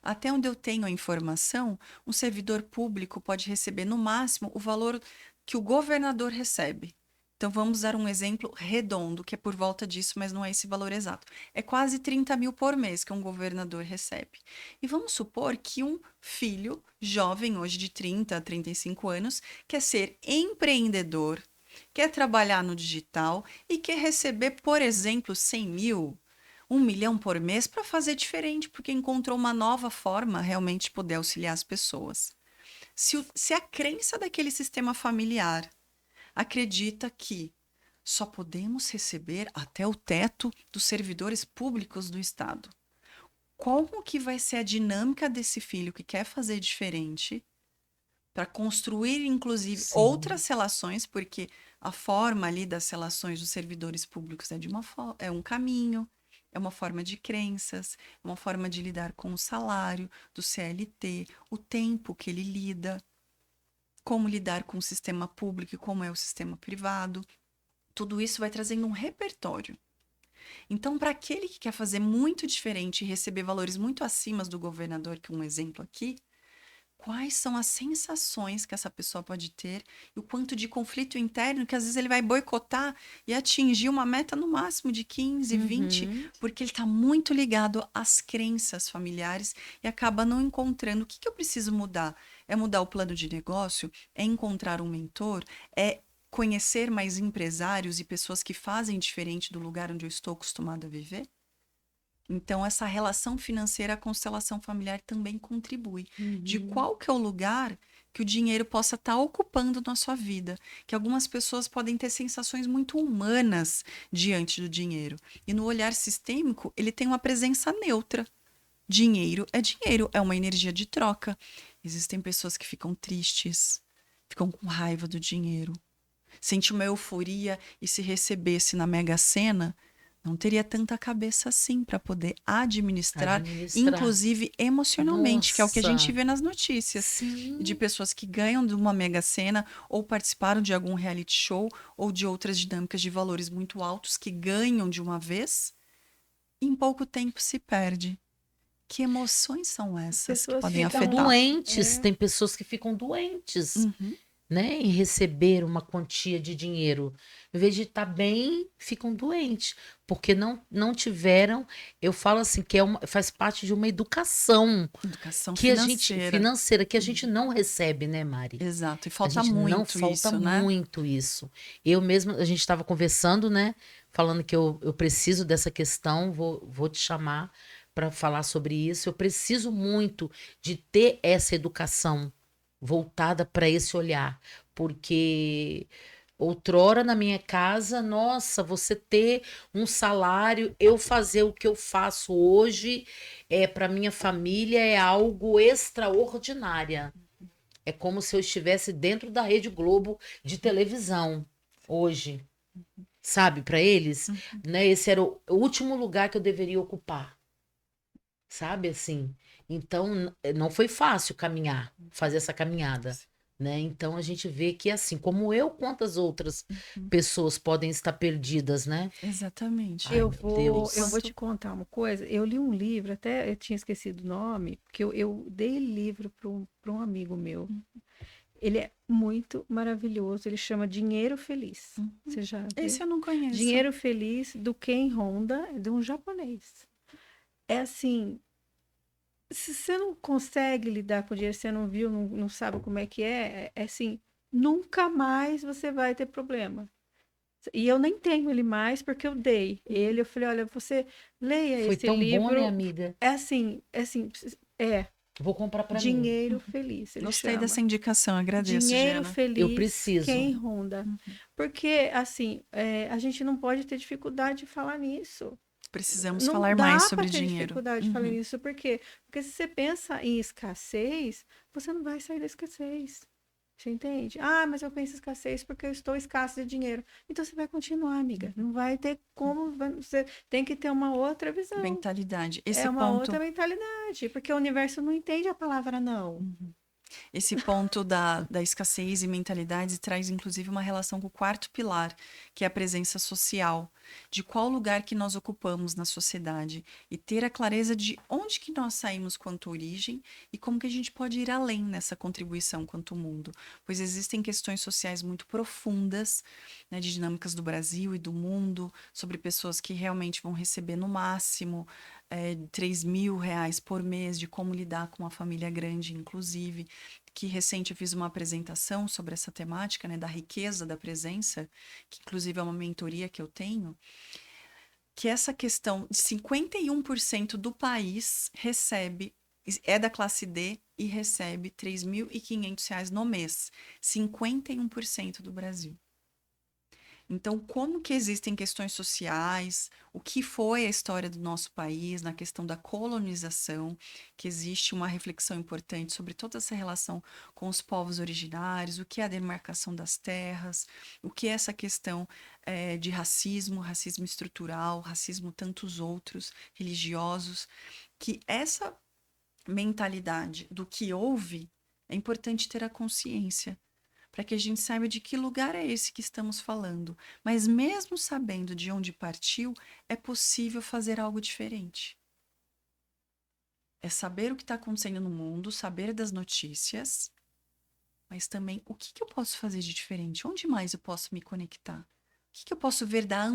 Speaker 3: Até onde eu tenho a informação, um servidor público pode receber no máximo o valor que o governador recebe. Então, vamos dar um exemplo redondo, que é por volta disso, mas não é esse valor exato. É quase 30 mil por mês que um governador recebe. E vamos supor que um filho jovem, hoje de 30 a 35 anos, quer ser empreendedor, quer trabalhar no digital e quer receber, por exemplo, 100 mil, 1 milhão por mês para fazer diferente, porque encontrou uma nova forma realmente de poder auxiliar as pessoas. Se a crença daquele sistema familiar acredita que só podemos receber até o teto dos servidores públicos do Estado, como que vai ser a dinâmica desse filho que quer fazer diferente para construir, inclusive,
Speaker 1: Sim.
Speaker 3: outras relações, porque a forma ali das relações dos servidores públicos é um caminho, é uma forma de crenças, é uma forma de lidar com o salário do CLT, o tempo que ele lida, como lidar com o sistema público e como é o sistema privado. Tudo isso vai trazendo um repertório. Então, para aquele que quer fazer muito diferente e receber valores muito acima do governador, que é um exemplo aqui, quais são as sensações que essa pessoa pode ter e o quanto de conflito interno que às vezes ele vai boicotar e atingir uma meta no máximo de 15, 20, porque ele está muito ligado às crenças familiares e acaba não encontrando o que eu preciso mudar. É mudar o plano de negócio? É encontrar um mentor? É conhecer mais empresários e pessoas que fazem diferente do lugar onde eu estou acostumado a viver? Então, essa relação financeira, a constelação familiar também contribui. De qual que é o lugar que o dinheiro possa estar ocupando na sua vida. Que algumas pessoas podem ter sensações muito humanas diante do dinheiro. E no olhar sistêmico, ele tem uma presença neutra. Dinheiro, é uma energia de troca. Existem pessoas que ficam tristes, ficam com raiva do dinheiro. Sente uma euforia e se recebesse na Mega Sena, não teria tanta cabeça assim para poder administrar, inclusive emocionalmente, que é o que a gente vê nas notícias.
Speaker 1: Sim.
Speaker 3: De pessoas que ganham de uma Mega Sena ou participaram de algum reality show ou de outras dinâmicas de valores muito altos que ganham de uma vez e em pouco tempo se perde. Que emoções são essas que podem afetar?
Speaker 1: Doentes, tem pessoas que ficam doentes. né, em receber uma quantia de dinheiro. Em vez de estar bem, ficam doentes, porque não tiveram, eu falo assim, que faz parte de uma educação
Speaker 3: Educação
Speaker 1: que a gente,
Speaker 3: financeira.
Speaker 1: financeira, que a gente não recebe, né, Mari?
Speaker 3: Exato, e
Speaker 1: A
Speaker 3: falta
Speaker 1: gente não
Speaker 3: muito
Speaker 1: falta
Speaker 3: isso, né?
Speaker 1: muito isso. Eu mesma, a gente estava conversando, né? Falando que eu preciso dessa questão, vou te chamar para falar sobre isso. Eu preciso muito de ter essa educação voltada para esse olhar, porque outrora na minha casa, nossa, você ter um salário, eu fazer o que eu faço hoje para minha família é algo extraordinário. É como se eu estivesse dentro da Rede Globo de televisão hoje, sabe, para eles, né? Esse era o último lugar que eu deveria ocupar, sabe, assim. Então, não foi fácil caminhar, fazer essa caminhada, né? Então a gente vê que assim, como eu, quantas outras pessoas podem estar perdidas, né?
Speaker 3: Exatamente.
Speaker 1: Ai, meu Deus.
Speaker 2: Eu vou te contar uma coisa. Eu li um livro, até eu tinha esquecido o nome, porque eu dei livro para um amigo meu. Ele é muito maravilhoso. Ele chama Dinheiro Feliz. Você já viu?
Speaker 3: Esse eu não conheço.
Speaker 2: Dinheiro Feliz, do Ken Honda, é de um japonês. É assim, se você não consegue lidar com dinheiro, você não viu, não sabe como é que é assim, nunca mais você vai ter problema. E eu nem tenho ele mais porque eu dei ele. Eu falei, olha, você leia
Speaker 1: Foi
Speaker 2: esse
Speaker 1: tão bom, né,
Speaker 2: livro.
Speaker 1: amiga?
Speaker 2: É
Speaker 1: Vou comprar para mim.
Speaker 2: Dinheiro Feliz, ele
Speaker 3: Gostei
Speaker 2: chama.
Speaker 3: dessa indicação, agradeço,
Speaker 2: Dinheiro
Speaker 3: Giana.
Speaker 1: Eu
Speaker 2: Feliz,
Speaker 1: preciso.
Speaker 2: quem ronda. Porque, assim, a gente não pode ter dificuldade de falar nisso.
Speaker 3: Precisamos
Speaker 2: Não
Speaker 3: falar
Speaker 2: dá
Speaker 3: mais
Speaker 2: para
Speaker 3: sobre
Speaker 2: ter
Speaker 3: dinheiro.
Speaker 2: dificuldade de falar nisso. Por quê? Porque se você pensa em escassez, você não vai sair da escassez. Você entende? Ah, mas eu penso em escassez porque eu estou escasso de dinheiro. Então você vai continuar, amiga. Não vai ter como. Você tem que ter uma outra visão.
Speaker 3: Mentalidade. Esse
Speaker 2: É uma
Speaker 3: ponto,
Speaker 2: outra mentalidade. Porque o universo não entende a palavra não.
Speaker 3: esse ponto da escassez e mentalidades traz inclusive uma relação com o quarto pilar, que é a presença social, de qual lugar que nós ocupamos na sociedade e ter a clareza de onde que nós saímos quanto origem e como que a gente pode ir além nessa contribuição quanto mundo, pois existem questões sociais muito profundas, né, de dinâmicas do Brasil e do mundo, sobre pessoas que realmente vão receber no máximo R$ 3.000 por mês, de como lidar com uma família grande, inclusive, que recente eu fiz uma apresentação sobre essa temática, né, da riqueza da presença, que inclusive é uma mentoria que eu tenho, que essa questão de 51% do país é da classe D e recebe R$ 3.500 no mês. 51% do Brasil. Então, como que existem questões sociais, o que foi a história do nosso país na questão da colonização, que existe uma reflexão importante sobre toda essa relação com os povos originários, o que é a demarcação das terras, o que é essa questão de racismo, racismo estrutural, racismo tantos outros, religiosos, que essa mentalidade do que houve, é importante ter a consciência para que a gente saiba de que lugar é esse que estamos falando. Mas mesmo sabendo de onde partiu, é possível fazer algo diferente. É saber o que está acontecendo no mundo, saber das notícias, mas também o que eu posso fazer de diferente? Onde mais eu posso me conectar? O que eu posso ver da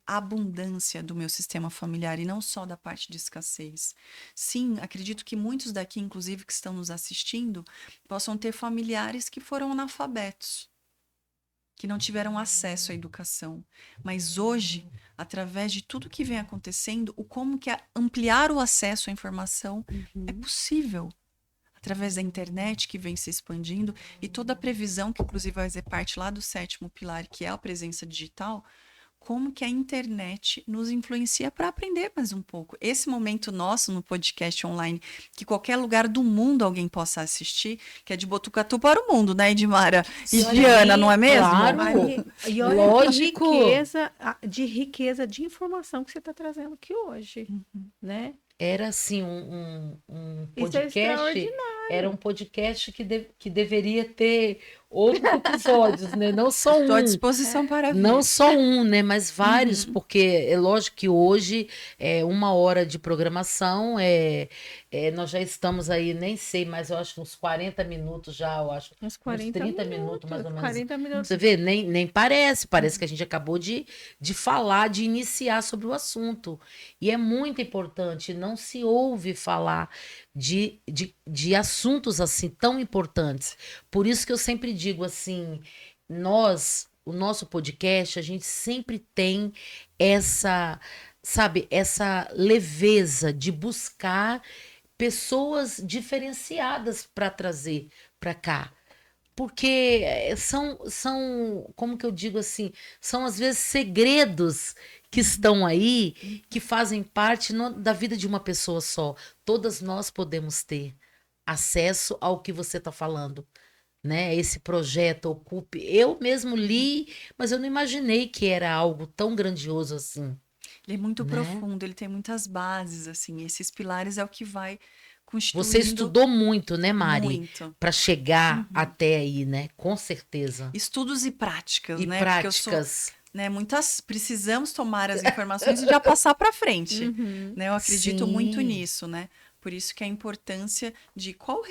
Speaker 3: abundância do meu sistema familiar e não só da parte de escassez? Sim, acredito que muitos daqui, inclusive, que estão nos assistindo, possam ter familiares que foram analfabetos, que não tiveram acesso à educação. Mas hoje, através de tudo que vem acontecendo, como que ampliar o acesso à informação é possível. Através da internet que vem se expandindo e toda a previsão, que inclusive vai fazer parte lá do 7º pilar, que é a presença digital, como que a internet nos influencia para aprender mais um pouco. Esse momento nosso no podcast online, que qualquer lugar do mundo alguém possa assistir, que é de Botucatu para o mundo, né, Edmara e Giana, não é mesmo?
Speaker 1: Claro.
Speaker 2: E olha
Speaker 1: Lógico.
Speaker 2: de riqueza de informação que você está trazendo aqui hoje, né?
Speaker 1: Era assim um
Speaker 2: Isso é
Speaker 1: podcast.
Speaker 2: extraordinário.
Speaker 1: era um podcast que deveria ter outros episódios, né? Não só
Speaker 3: Estou à
Speaker 1: um.
Speaker 3: disposição para vir.
Speaker 1: Não só um, né? Mas vários, porque é lógico que hoje é 1 hora de programação, nós já estamos aí, nem sei, mas eu acho uns 40 minutos já, eu acho.
Speaker 2: Uns
Speaker 1: Uns
Speaker 2: 40
Speaker 1: 30 minutos, mais ou menos.
Speaker 2: 40 minutos.
Speaker 1: Você vê, nem parece que a gente acabou de falar, de iniciar sobre o assunto. E é muito importante, não se ouve falar de assuntos assim tão importantes. Por isso que eu sempre digo assim, o nosso podcast, a gente sempre tem essa, sabe, essa leveza de buscar pessoas diferenciadas para trazer para cá. Porque como que eu digo assim, são às vezes segredos que estão aí, que fazem parte da vida de uma pessoa só. Todas nós podemos ter acesso ao que você está falando, né? Esse projeto Ocupe. Eu mesmo li, mas eu não imaginei que era algo tão grandioso assim,
Speaker 3: Ele é muito
Speaker 1: né?
Speaker 3: profundo, ele tem muitas bases, assim. Esses pilares é o que vai
Speaker 1: Você
Speaker 3: constituindo
Speaker 1: estudou muito, né, Mari?
Speaker 3: muito.
Speaker 1: Para chegar até aí, né? Com certeza.
Speaker 3: Estudos e práticas,
Speaker 1: E
Speaker 3: né? Porque eu sou,
Speaker 1: práticas.
Speaker 3: né, precisamos tomar as informações e já passar para frente,
Speaker 2: Uhum.
Speaker 3: né? Eu acredito muito
Speaker 1: Sim.
Speaker 3: nisso, né? Por isso que a importância de qual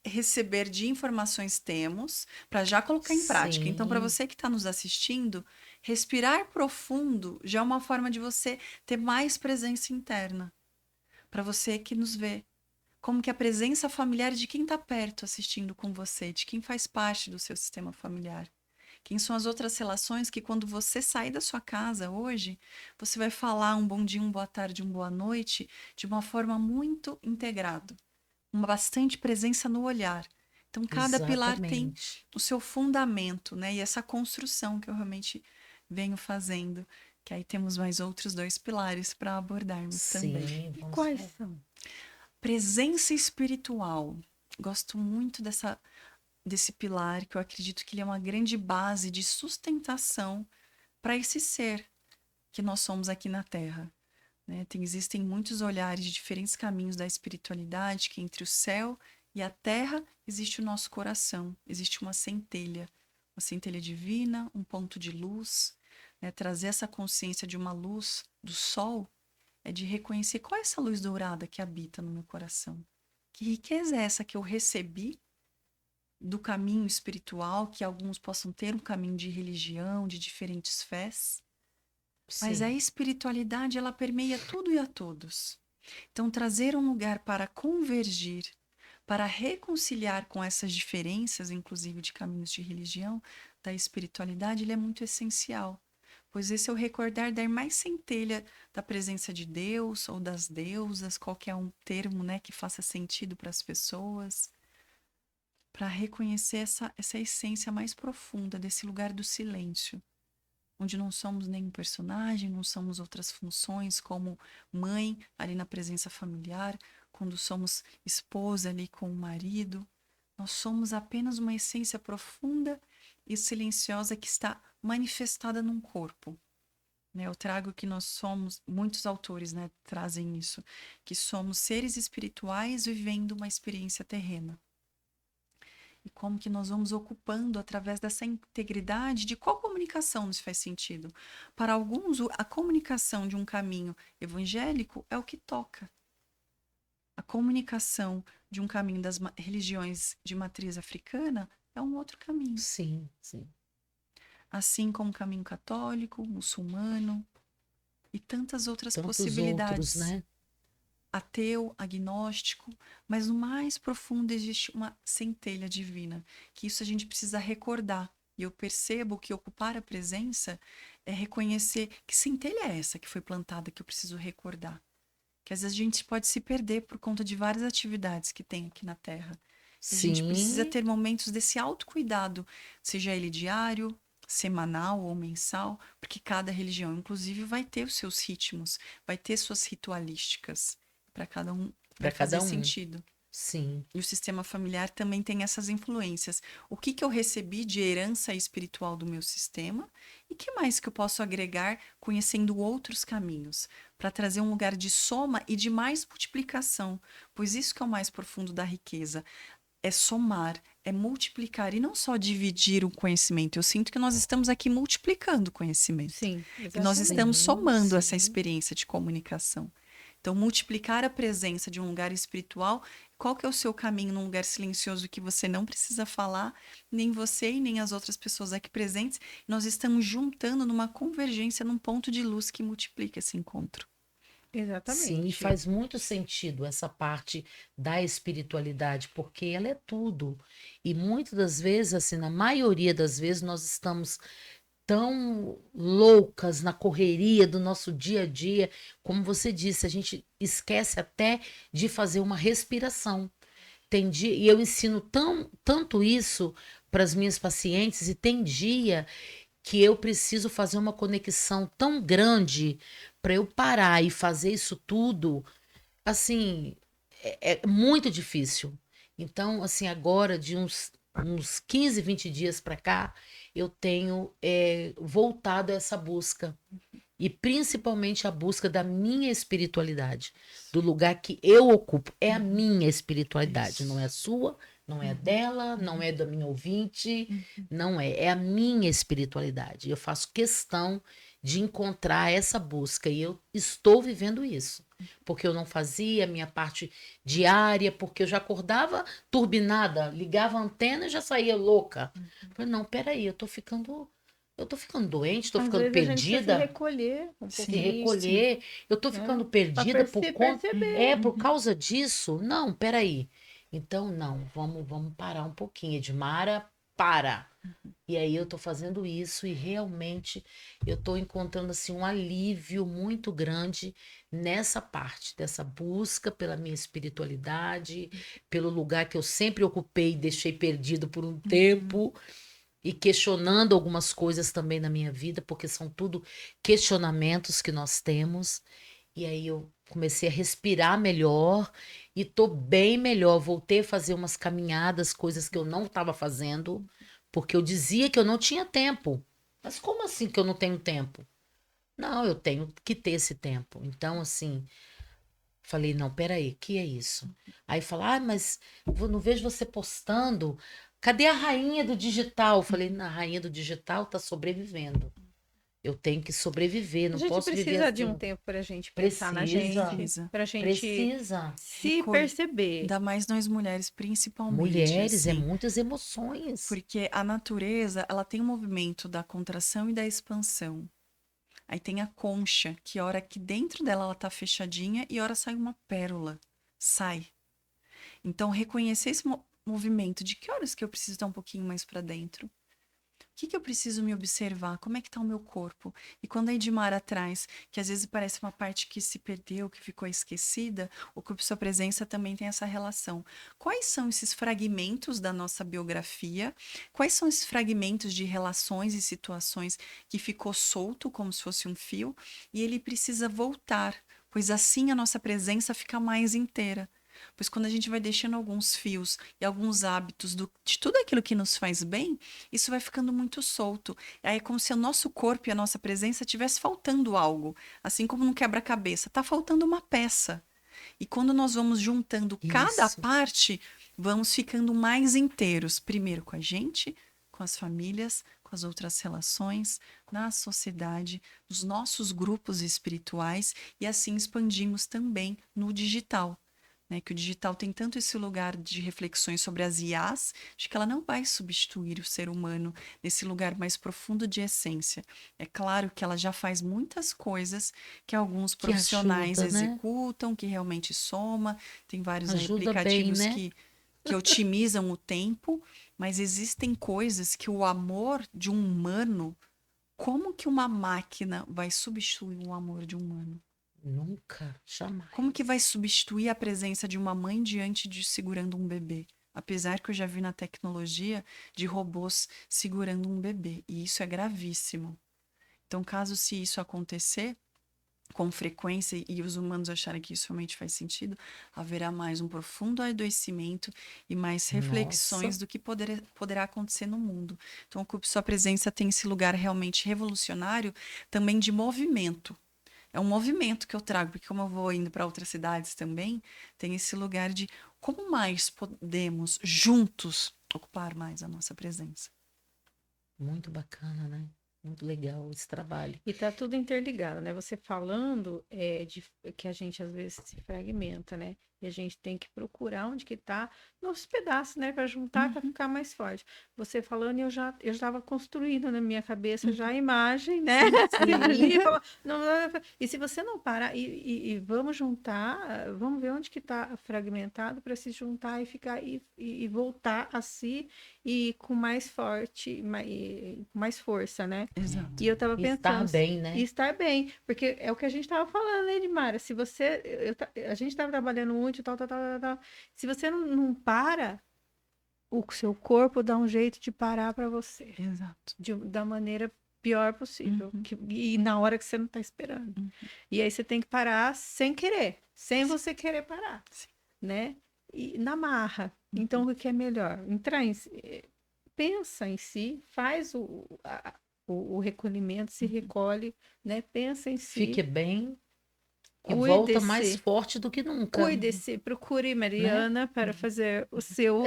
Speaker 3: receber de informações temos para já colocar em prática. Então, para
Speaker 1: Sim.
Speaker 3: você que está nos assistindo, respirar profundo já é uma forma de você ter mais presença interna. Para você que nos vê, como que a presença familiar de quem está perto assistindo com você, de quem faz parte do seu sistema familiar. Quem são as outras relações que quando você sair da sua casa hoje, você vai falar um bom dia, uma boa tarde, uma boa noite, de uma forma muito integrada. Uma bastante presença no olhar. Então, cada pilar tem
Speaker 1: Exatamente.
Speaker 3: o seu fundamento, né? E essa construção que eu realmente venho fazendo. Que aí temos mais outros 2 pilares para abordarmos também.
Speaker 1: Sim,
Speaker 2: E
Speaker 1: vamos
Speaker 2: quais
Speaker 1: falar.
Speaker 2: são?
Speaker 3: Presença espiritual. Gosto muito desse pilar, que eu acredito que ele é uma grande base de sustentação para esse ser que nós somos aqui na Terra. Né? Existem muitos olhares de diferentes caminhos da espiritualidade, que entre o céu e a terra existe o nosso coração, existe uma centelha divina, um ponto de luz. Né? Trazer essa consciência de uma luz do sol é de reconhecer qual é essa luz dourada que habita no meu coração. Que riqueza é essa que eu recebi do caminho espiritual, que alguns possam ter um caminho de religião, de diferentes fés. Mas
Speaker 1: Sim.
Speaker 3: a espiritualidade, ela permeia tudo e a todos. Então, trazer um lugar para convergir, para reconciliar com essas diferenças, inclusive de caminhos de religião, da espiritualidade, ele é muito essencial. Pois esse é o recordar da mais centelha da presença de Deus ou das deusas, qualquer um termo, né, que faça sentido para as pessoas, para reconhecer essa essência mais profunda desse lugar do silêncio, onde não somos nenhum personagem, não somos outras funções como mãe ali na presença familiar, quando somos esposa ali com o marido. Nós somos apenas uma essência profunda e silenciosa que está manifestada num corpo. Né? Eu trago que nós somos, muitos autores, né, trazem isso, que somos seres espirituais vivendo uma experiência terrena. E como que nós vamos ocupando através dessa integridade de qual comunicação nos faz sentido. Para alguns, a comunicação de um caminho evangélico é o que toca. A comunicação de um caminho das religiões de matriz africana é um outro caminho.
Speaker 1: Sim, sim.
Speaker 3: Assim como o caminho católico, muçulmano e tantas outras
Speaker 1: Tantos
Speaker 3: possibilidades.
Speaker 1: outros, né?
Speaker 3: Ateu, agnóstico, mas no mais profundo existe uma centelha divina, que isso a gente precisa recordar. E eu percebo que ocupar a presença é reconhecer que centelha é essa que foi plantada, que eu preciso recordar. Que às vezes a gente pode se perder por conta de várias atividades que tem aqui na Terra. E a gente precisa ter momentos desse autocuidado, seja ele diário, semanal ou mensal, porque cada religião, inclusive, vai ter os seus ritmos, vai ter suas ritualísticas. Para cada um vai fazer sentido.
Speaker 1: Sim.
Speaker 3: E o sistema familiar também tem essas influências. O que que eu recebi de herança espiritual do meu sistema e que mais que eu posso agregar conhecendo outros caminhos para trazer um lugar de soma e de mais multiplicação, pois isso que é o mais profundo da riqueza, é somar, é multiplicar e não só dividir o conhecimento. Eu sinto que nós estamos aqui multiplicando o conhecimento.
Speaker 2: Sim,
Speaker 3: E nós
Speaker 2: exatamente.
Speaker 3: estamos somando essa
Speaker 1: sim.
Speaker 3: experiência de comunicação. Então, multiplicar a presença de um lugar espiritual, qual que é o seu caminho num lugar silencioso que você não precisa falar, nem você e nem as outras pessoas aqui presentes, nós estamos juntando numa convergência, num ponto de luz que multiplica esse encontro.
Speaker 2: Exatamente.
Speaker 1: Sim, e faz muito sentido essa parte da espiritualidade, porque ela é tudo. E muitas das vezes, assim, na maioria das vezes, nós estamos tão loucas na correria do nosso dia a dia, como você disse, a gente esquece até de fazer uma respiração. Tem dia, e eu ensino tanto isso para as minhas pacientes, e tem dia que eu preciso fazer uma conexão tão grande para eu parar e fazer isso tudo, assim, é muito difícil. Então, assim, agora, de uns 15, 20 dias para cá, eu tenho voltado a essa busca. E principalmente a busca da minha espiritualidade, do lugar que eu ocupo. É a minha espiritualidade, não é a sua, não é a dela, não é da minha ouvinte, não é. É a minha espiritualidade. Eu faço questão de encontrar essa busca e eu estou vivendo isso. Porque eu não fazia a minha parte diária, porque eu já acordava turbinada, ligava a antena e já saía louca. Falei, não, peraí, eu tô ficando doente, tô
Speaker 2: Às
Speaker 1: ficando
Speaker 2: vezes a gente precisa se
Speaker 1: perdida,
Speaker 2: recolher um
Speaker 1: se
Speaker 3: Sim,
Speaker 2: pouquinho,
Speaker 3: sim.
Speaker 1: recolher. Eu tô ficando
Speaker 2: né? Para
Speaker 1: perdida por
Speaker 2: se
Speaker 1: conta.
Speaker 2: perceber.
Speaker 1: É por causa disso? Não, peraí. Então, não, vamos parar um pouquinho. Edmara, para. E aí eu tô fazendo isso e realmente eu tô encontrando assim um alívio muito grande nessa parte dessa busca pela minha espiritualidade, pelo lugar que eu sempre ocupei e deixei perdido por um tempo e questionando algumas coisas também na minha vida, porque são tudo questionamentos que nós temos. E aí eu comecei a respirar melhor e tô bem melhor. Voltei a fazer umas caminhadas, coisas que eu não estava fazendo, porque eu dizia que eu não tinha tempo. Mas como assim que eu não tenho tempo? Não, eu tenho que ter esse tempo. Então, assim, falei, não, peraí, que é isso? Aí fala, mas não vejo você postando. Cadê a rainha do digital? Falei, na rainha do digital tá sobrevivendo. Eu tenho que sobreviver,
Speaker 2: A
Speaker 1: não
Speaker 2: gente
Speaker 1: posso viver
Speaker 2: precisa de um
Speaker 1: assim.
Speaker 2: tempo para a gente pensar na
Speaker 1: Precisa,
Speaker 2: gente,
Speaker 3: Precisa.
Speaker 2: para a gente
Speaker 1: precisa.
Speaker 2: se
Speaker 3: Recolher.
Speaker 2: perceber.
Speaker 3: Ainda mais nós mulheres, principalmente,
Speaker 1: Mulheres, é
Speaker 3: assim.
Speaker 1: muitas emoções.
Speaker 3: Porque a natureza, ela tem um movimento da contração e da expansão. Aí tem a concha, que hora que dentro dela ela tá fechadinha e hora sai uma pérola. Sai. Então, reconhecer esse movimento de que horas que eu preciso estar um pouquinho mais para dentro. O que que eu preciso me observar? Como é que tá o meu corpo? E quando a Edmara traz, que às vezes parece uma parte que se perdeu, que ficou esquecida, o corpo sua presença também tem essa relação. Quais são esses fragmentos da nossa biografia? Quais são esses fragmentos de relações e situações que ficou solto como se fosse um fio e ele precisa voltar, pois assim a nossa presença fica mais inteira. Pois quando a gente vai deixando alguns fios e alguns hábitos de tudo aquilo que nos faz bem, isso vai ficando muito solto. Aí é como se o nosso corpo e a nossa presença tivesse faltando algo. Assim como no quebra-cabeça, está faltando uma peça. E quando nós vamos juntando cada
Speaker 1: Isso.
Speaker 3: parte, vamos ficando mais inteiros. Primeiro com a gente, com as famílias, com as outras relações, na sociedade, nos nossos grupos espirituais e assim expandimos também no digital. Né, que o digital tem tanto esse lugar de reflexões sobre as IAs, de que ela não vai substituir o ser humano nesse lugar mais profundo de essência. É claro que ela já faz muitas coisas que alguns
Speaker 1: Que
Speaker 3: profissionais
Speaker 1: ajuda, né?
Speaker 3: executam, que realmente soma, tem vários aí
Speaker 1: Ajuda bem,
Speaker 3: aplicativos
Speaker 1: né?
Speaker 3: que otimizam o tempo, mas existem coisas que o amor de um humano, como que uma máquina vai substituir o amor de um humano?
Speaker 1: Nunca, jamais.
Speaker 3: Como que vai substituir a presença de uma mãe diante de segurando um bebê? Apesar que eu já vi na tecnologia de robôs segurando um bebê, e isso é gravíssimo. Então, caso se isso acontecer, com frequência e os humanos acharem que isso realmente faz sentido, haverá mais um profundo adoecimento e mais reflexões
Speaker 1: Nossa.
Speaker 3: do que poderá acontecer no mundo. Então, Ocupe Sua Presença tem esse lugar realmente revolucionário também de movimento. É um movimento que eu trago, porque como eu vou indo para outras cidades também, tem esse lugar de como mais podemos juntos ocupar mais a nossa presença.
Speaker 1: Muito bacana, né? Muito legal esse trabalho.
Speaker 2: E tá tudo interligado, né? Você falando que a gente às vezes se fragmenta, né? E a gente tem que procurar onde que tá nos pedaços, né? Para juntar, para ficar mais forte. Você falando, eu já estava construindo na minha cabeça já a imagem, né? Ali, e se você não parar, e vamos juntar, vamos ver onde que tá fragmentado para se juntar e ficar e voltar a si e com mais forte, com mais força, né?
Speaker 3: Exato.
Speaker 2: E eu tava
Speaker 1: E
Speaker 2: pensando,
Speaker 1: estar bem, né?
Speaker 2: e estar bem, porque é o que a gente tava falando, né, Edmara? Se você, a gente tava trabalhando muito, tal. Se você não para, o seu corpo dá um jeito de parar para você,
Speaker 3: Exato.
Speaker 2: da maneira pior possível,
Speaker 3: Uhum.
Speaker 2: e na hora que você não tá esperando.
Speaker 3: Uhum.
Speaker 2: E aí você tem que parar sem querer, sem
Speaker 3: Sim.
Speaker 2: você querer parar,
Speaker 3: Sim.
Speaker 2: né? E na marra.
Speaker 3: Uhum.
Speaker 2: Então, o que é melhor? Pensa em si, faz o recolhimento, se recolhe, né? Pensa em si,
Speaker 1: Fique bem e volta mais
Speaker 2: cuide-se,
Speaker 1: forte do que nunca.
Speaker 2: cuide-se, procure Mariana para fazer o seu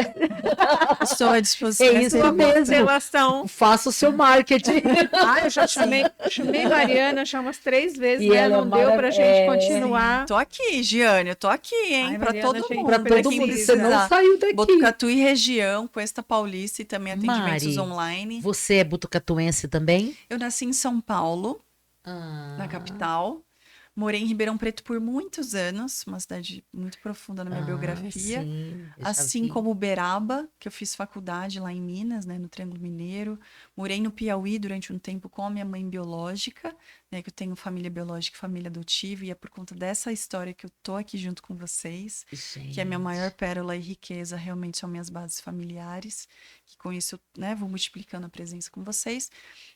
Speaker 3: Estou à disposição.
Speaker 1: É isso mesmo.
Speaker 2: relação.
Speaker 1: Faça o seu marketing.
Speaker 2: Ah, eu já chamei Mariana já umas 3 vezes,
Speaker 1: E
Speaker 2: né?
Speaker 1: ela é
Speaker 2: Não deu pra gente continuar.
Speaker 3: Tô aqui, Giane, eu tô aqui, hein?
Speaker 2: Ai,
Speaker 3: Para
Speaker 2: Mariana,
Speaker 3: todo
Speaker 2: gente,
Speaker 3: mundo.
Speaker 1: Para
Speaker 3: pra
Speaker 1: todo
Speaker 3: quem
Speaker 1: mundo.
Speaker 2: precisa.
Speaker 1: Você não
Speaker 3: precisar.
Speaker 1: saiu daqui.
Speaker 3: Botucatu e região, Cuesta Paulista e também atendimentos
Speaker 1: Mari,
Speaker 3: online.
Speaker 1: você é botucatuense também?
Speaker 3: Eu nasci em São Paulo,
Speaker 1: Ah,
Speaker 3: na capital. Morei em Ribeirão Preto por muitos anos, uma cidade muito profunda na minha biografia.
Speaker 1: Sim, eu já
Speaker 3: Assim
Speaker 1: vi.
Speaker 3: como Uberaba, que eu fiz faculdade lá em Minas, né, no Triângulo Mineiro. Morei no Piauí durante um tempo com a minha mãe biológica, né, que eu tenho família biológica e família adotiva, e é por conta dessa história que eu tô aqui junto com vocês, que é a minha maior pérola e riqueza, realmente são minhas bases familiares, que com isso eu, né, vou multiplicando a presença com vocês.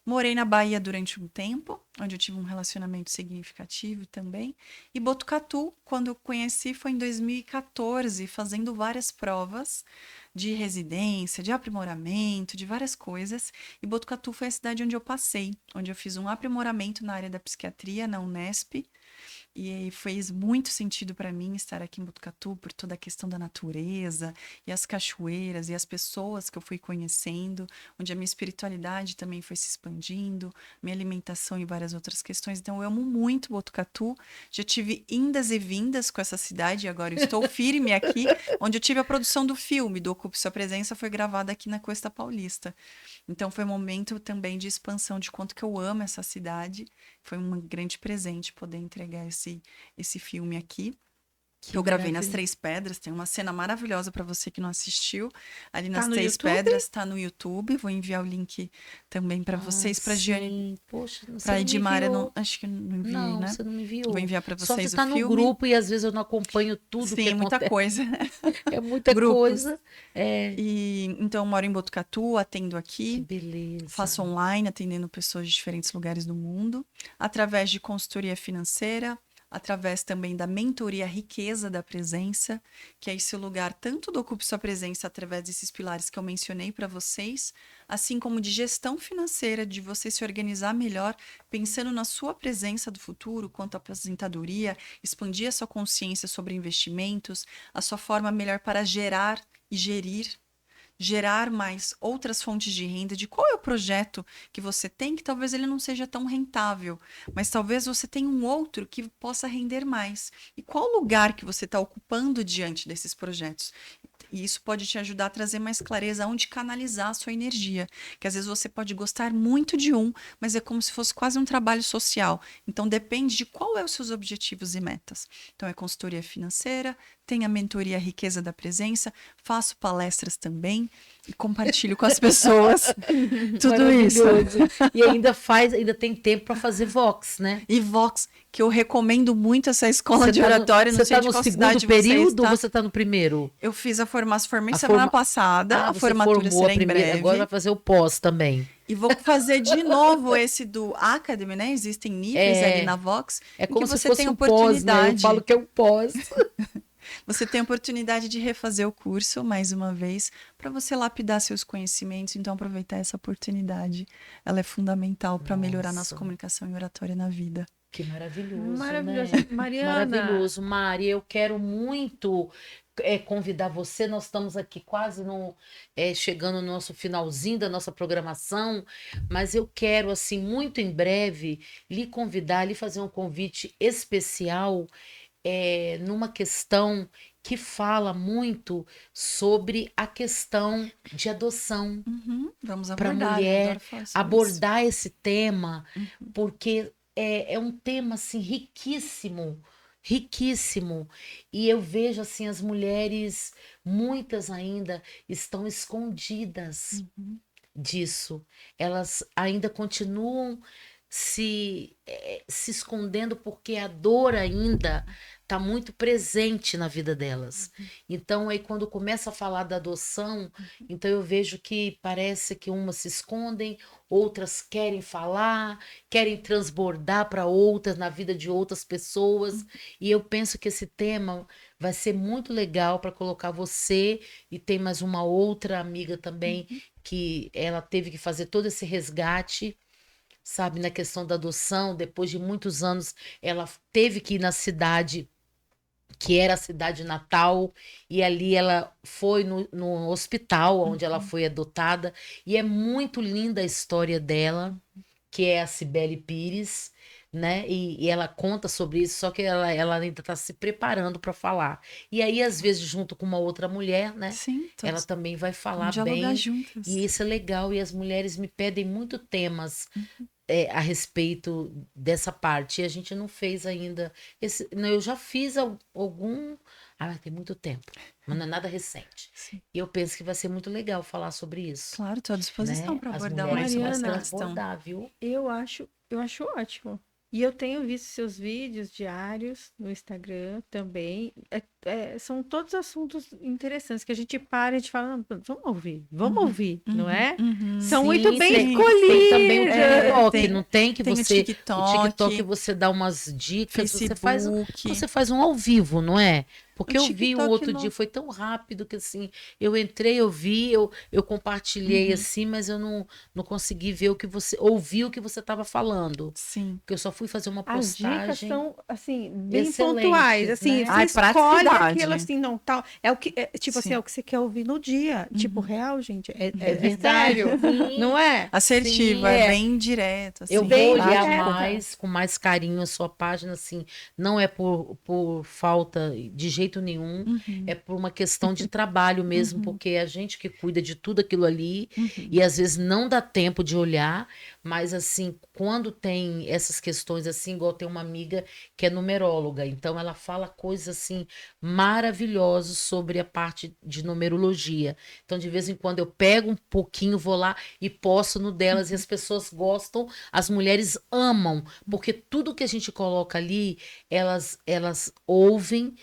Speaker 3: Morei na Bahia durante um tempo, onde eu tive um relacionamento significativo também. E Botucatu, quando eu conheci, foi em 2014, fazendo várias provas de residência, de aprimoramento, de várias coisas. E Botucatu foi a cidade onde eu passei, onde eu fiz um aprimoramento na área da psiquiatria, na Unesp. E fez muito sentido para mim estar aqui em Botucatu por toda a questão da natureza e as cachoeiras e as pessoas que eu fui conhecendo, onde a minha espiritualidade também foi se expandindo, minha alimentação e várias outras questões. Então, eu amo muito Botucatu. Já tive indas e vindas com essa cidade e agora eu estou firme aqui, onde eu tive a produção do filme do Ocupe Sua Presença, foi gravada aqui na Cuesta Paulista. Então, foi um momento também de expansão de quanto que eu amo essa cidade. Foi um grande presente poder entregar esse filme aqui. Que eu gravei nas Três Pedras, tem uma cena maravilhosa para você que não assistiu. Ali nas Três Pedras, tá no YouTube. Vou enviar o link também para vocês, para Giane.
Speaker 1: Poxa, não sei.
Speaker 3: Para Edmara, acho que não enviei,
Speaker 1: não,
Speaker 3: né?
Speaker 1: Você não me enviou.
Speaker 3: Vou enviar para
Speaker 1: Só
Speaker 3: vocês
Speaker 1: você tá
Speaker 3: o filme.
Speaker 1: no grupo e às vezes eu não acompanho tudo.
Speaker 3: Sim,
Speaker 1: que
Speaker 3: muita
Speaker 1: acontece.
Speaker 3: coisa.
Speaker 1: É muita
Speaker 3: Grupos.
Speaker 1: coisa. É.
Speaker 3: E então eu moro em Botucatu, atendo
Speaker 1: Que
Speaker 3: aqui.
Speaker 1: beleza.
Speaker 3: Faço online, atendendo pessoas de diferentes lugares do mundo, através de consultoria financeira, através também da mentoria Riqueza da Presença, que é esse lugar tanto do Ocupe Sua Presença através desses pilares que eu mencionei para vocês, assim como de gestão financeira, de você se organizar melhor, pensando na sua presença do futuro, quanto à aposentadoria, expandir a sua consciência sobre investimentos, a sua forma melhor para gerar e gerar mais outras fontes de renda, de qual é o projeto que você tem, que talvez ele não seja tão rentável, mas talvez você tenha um outro que possa render mais. E qual lugar que você está ocupando diante desses projetos? E isso pode te ajudar a trazer mais clareza aonde canalizar a sua energia. Que às vezes você pode gostar muito de um, mas é como se fosse quase um trabalho social. Então depende de qual é os seus objetivos e metas. Então é consultoria financeira, tem a mentoria Riqueza da Presença, faço palestras também, também e compartilho com as pessoas tudo isso.
Speaker 1: Maravilhoso. E ainda tem tempo para fazer Vox, né?
Speaker 3: E Vox, que eu recomendo muito essa escola
Speaker 1: Você
Speaker 3: de
Speaker 1: tá no-
Speaker 3: oratória, não
Speaker 1: Você
Speaker 3: sei
Speaker 1: está
Speaker 3: de
Speaker 1: no
Speaker 3: qual
Speaker 1: segundo
Speaker 3: cidade
Speaker 1: período ou
Speaker 3: você
Speaker 1: você está no primeiro?
Speaker 3: Eu formei
Speaker 1: A
Speaker 3: semana
Speaker 1: forma-
Speaker 3: passada, a
Speaker 1: você
Speaker 3: formatura
Speaker 1: formou a
Speaker 3: será em
Speaker 1: primeira,
Speaker 3: breve.
Speaker 1: agora vai fazer o pós também.
Speaker 3: E vou fazer de novo esse do Academy, né? Existem níveis ali na Vox.
Speaker 1: É
Speaker 3: em
Speaker 1: como
Speaker 3: que
Speaker 1: se
Speaker 3: você
Speaker 1: fosse
Speaker 3: tem
Speaker 1: um pós, né? Eu
Speaker 3: oportunidade.
Speaker 1: falo que é um pós.
Speaker 3: Você tem a oportunidade de refazer o curso mais uma vez para você lapidar seus conhecimentos. Então, aproveitar essa oportunidade. Ela é fundamental para melhorar nossa
Speaker 1: Nossa.
Speaker 3: comunicação e oratória na vida.
Speaker 1: Que maravilhoso,
Speaker 2: Maravilhoso.
Speaker 1: né?
Speaker 2: Mariana.
Speaker 1: Maravilhoso, Mari. Eu quero muito convidar você. Nós estamos aqui quase chegando no nosso finalzinho da nossa programação, mas eu quero, assim, muito em breve, lhe convidar, lhe fazer um convite especial numa questão que fala muito sobre a questão de adoção
Speaker 3: Vamos
Speaker 1: para a
Speaker 3: abordar, né?
Speaker 1: mulher,
Speaker 3: Adoro falar sobre isso.
Speaker 1: abordar esse tema, porque é um tema assim riquíssimo, riquíssimo. E eu vejo assim as mulheres, muitas ainda estão escondidas disso. Elas ainda continuam se escondendo porque a dor ainda está muito presente na vida delas. Então, aí quando começa a falar da adoção, então eu vejo que parece que umas se escondem, outras querem falar, querem transbordar para outras, na vida de outras pessoas. E eu penso que esse tema vai ser muito legal para colocar você, e tem mais uma outra amiga também, que ela teve que fazer todo esse resgate, sabe, na questão da adoção. Depois de muitos anos, ela teve que ir na cidade que era a cidade natal, e ali ela foi no hospital onde ela foi adotada, e é muito linda a história dela, que é a Cibele Pires, né? E ela conta sobre isso, só que ela ainda está se preparando para falar. E aí, às vezes, junto com uma outra mulher, né?
Speaker 3: Sim,
Speaker 1: Ela também vai falar
Speaker 3: vamos dialogar
Speaker 1: bem,
Speaker 3: juntas.
Speaker 1: e isso é legal, e as mulheres me pedem muito temas a respeito dessa parte. E a gente não fez ainda. Não, eu já fiz algum. Mas tem muito tempo. Mas não é nada recente.
Speaker 3: Sim.
Speaker 1: E eu penso que vai ser muito legal falar sobre isso.
Speaker 3: Claro, estou à disposição
Speaker 1: Né?
Speaker 3: para
Speaker 1: As
Speaker 3: abordar
Speaker 1: mulheres
Speaker 3: mais
Speaker 2: Mariana,
Speaker 3: essa
Speaker 1: vão
Speaker 3: questão.
Speaker 1: transbordar, viu?
Speaker 2: Eu acho ótimo. E eu tenho visto seus vídeos diários no Instagram também. São todos assuntos interessantes que a gente para e a gente fala, "Não, vamos ouvir, não é? São
Speaker 1: Sim,
Speaker 2: muito bem
Speaker 1: tem
Speaker 2: escolhidos.
Speaker 1: também o TikTok, não tem que
Speaker 3: tem o
Speaker 1: você.
Speaker 3: TikTok,
Speaker 1: O TikTok você dá umas dicas,
Speaker 3: Facebook.
Speaker 1: você faz um ao vivo, não é? Porque
Speaker 3: O
Speaker 1: eu vi um
Speaker 3: TikTok
Speaker 1: outro
Speaker 3: não-
Speaker 1: dia, foi tão rápido que assim, eu entrei, eu vi, eu compartilhei assim, mas eu não consegui ver ouvir o que você estava falando.
Speaker 3: Sim.
Speaker 1: Porque eu só fui fazer uma
Speaker 2: As dicas
Speaker 1: postagem.
Speaker 2: são, assim, bem
Speaker 1: excelentes,
Speaker 2: pontuais. Assim,
Speaker 1: né?
Speaker 2: você
Speaker 3: Ai,
Speaker 2: escolhe
Speaker 3: praticidade.
Speaker 2: aquilo assim, não tal. É o que, tipo assim,
Speaker 3: Sim.
Speaker 2: é o que você quer ouvir no dia. Tipo, real, gente. É
Speaker 1: verdade,
Speaker 2: sério.
Speaker 1: sim.
Speaker 2: Não é?
Speaker 3: Assertiva,
Speaker 1: Sim,
Speaker 3: é bem direto. Assim,
Speaker 1: Eu vou
Speaker 2: Bem
Speaker 1: olhar
Speaker 2: direta.
Speaker 1: mais, com mais carinho a sua página, assim, não é por falta de jeito nenhum, é por uma questão de trabalho mesmo, porque é a gente que cuida de tudo aquilo ali, e às vezes não dá tempo de olhar, mas assim, quando tem essas questões assim, igual tem uma amiga que é numeróloga, então ela fala coisas assim maravilhosas sobre a parte de numerologia. Então, de vez em quando eu pego um pouquinho, vou lá e posto no delas, e as pessoas gostam, as mulheres amam, porque tudo que a gente coloca ali, elas ouvem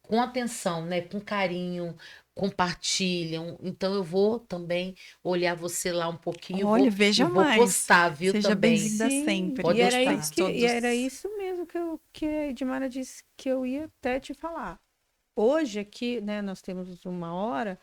Speaker 1: com atenção, né? Com carinho, compartilham. Então eu vou também olhar você lá um pouquinho,
Speaker 3: Olha,
Speaker 1: vou,
Speaker 3: veja
Speaker 1: e vou
Speaker 3: mais.
Speaker 1: postar, viu,
Speaker 3: Seja
Speaker 1: também.
Speaker 3: bem-vinda sempre.
Speaker 1: Pode
Speaker 2: E era,
Speaker 1: gostar.
Speaker 2: isso e era isso mesmo que a Edmara disse que eu ia até te falar. Hoje aqui, né, nós temos 1 hora.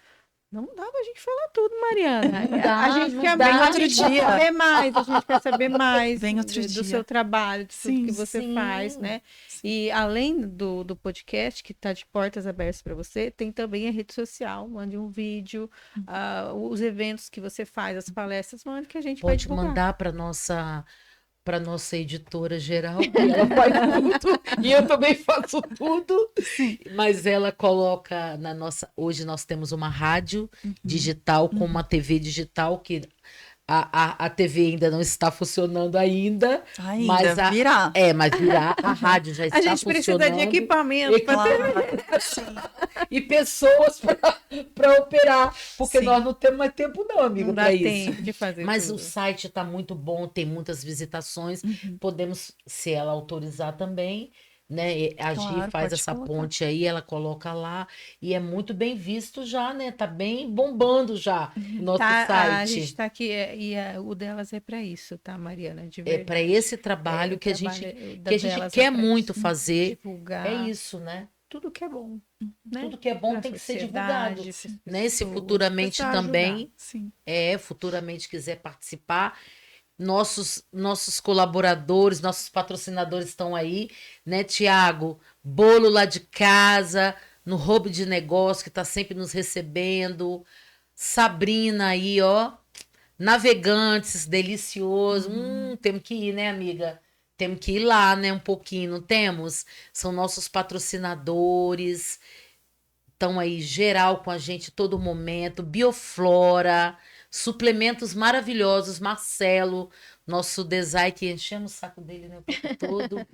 Speaker 2: Não dá pra gente falar tudo, Mariana.
Speaker 1: Não dá,
Speaker 2: A gente
Speaker 1: não
Speaker 2: quer
Speaker 1: dá.
Speaker 2: bem
Speaker 3: Outro
Speaker 2: outro dia.
Speaker 3: dia.
Speaker 2: Saber mais, a gente quer saber mais
Speaker 3: Vem outro
Speaker 2: do
Speaker 3: dia.
Speaker 2: seu trabalho, de tudo
Speaker 3: Sim,
Speaker 2: que você
Speaker 1: sim.
Speaker 2: faz, né? E além do podcast, que está de portas abertas para você, tem também a rede social. Mande um vídeo, os eventos que você faz, as palestras, mande que a gente vai
Speaker 1: Pode
Speaker 2: divulgar.
Speaker 1: mandar para nossa editora geral, que ela faz tudo, e eu também faço tudo. Mas ela coloca hoje nós temos uma rádio digital com uma TV digital que a TV ainda não está funcionando ainda,
Speaker 3: Ainda
Speaker 1: mas
Speaker 3: virá.
Speaker 1: mas virá, a rádio já está
Speaker 2: A gente precisa
Speaker 1: funcionando.
Speaker 2: de equipamento para
Speaker 1: E pessoas para operar, porque
Speaker 3: Sim.
Speaker 1: nós não temos mais tempo não, amiga,
Speaker 2: não dá
Speaker 1: para isso.
Speaker 2: tempo de fazer
Speaker 1: Mas
Speaker 2: tudo.
Speaker 1: o site está muito bom, tem muitas visitações, podemos, se ela autorizar também, né? A Gi
Speaker 3: Claro,
Speaker 1: faz
Speaker 3: pode
Speaker 1: essa
Speaker 3: colocar.
Speaker 1: ponte aí, ela coloca lá, e é muito bem visto já, né? Tá bem bombando já o nosso
Speaker 2: Tá, a gente
Speaker 1: site.
Speaker 2: está aqui, o delas é para isso, tá, Mariana? De
Speaker 1: É para
Speaker 2: verdade.
Speaker 1: esse trabalho
Speaker 2: O
Speaker 1: que a
Speaker 2: trabalho
Speaker 1: gente,
Speaker 2: da
Speaker 1: que a gente
Speaker 2: delas
Speaker 1: quer
Speaker 2: pra
Speaker 1: muito
Speaker 2: isso,
Speaker 1: fazer. É
Speaker 2: divulgar
Speaker 1: isso, né?
Speaker 2: tudo que é bom, né?
Speaker 1: Tudo que é bom
Speaker 2: Para a
Speaker 1: tem que ser divulgado,
Speaker 2: sociedade, para as
Speaker 1: né? Se
Speaker 2: pessoas,
Speaker 1: futuramente
Speaker 2: para ajudar.
Speaker 1: também,
Speaker 3: Sim.
Speaker 1: futuramente quiser participar, nossos colaboradores, nossos patrocinadores estão aí, né, Tiago? Bolo lá de casa, no Hub de Negócio, que está sempre nos recebendo. Sabrina aí, ó. Navegantes, delicioso. Temos que ir, né, amiga? Temos que ir lá, né, um pouquinho, não temos? São nossos patrocinadores, estão aí geral com a gente todo momento. Bioflora, suplementos maravilhosos. Marcelo, nosso design, que enchemos o saco dele, né, o tempo todo.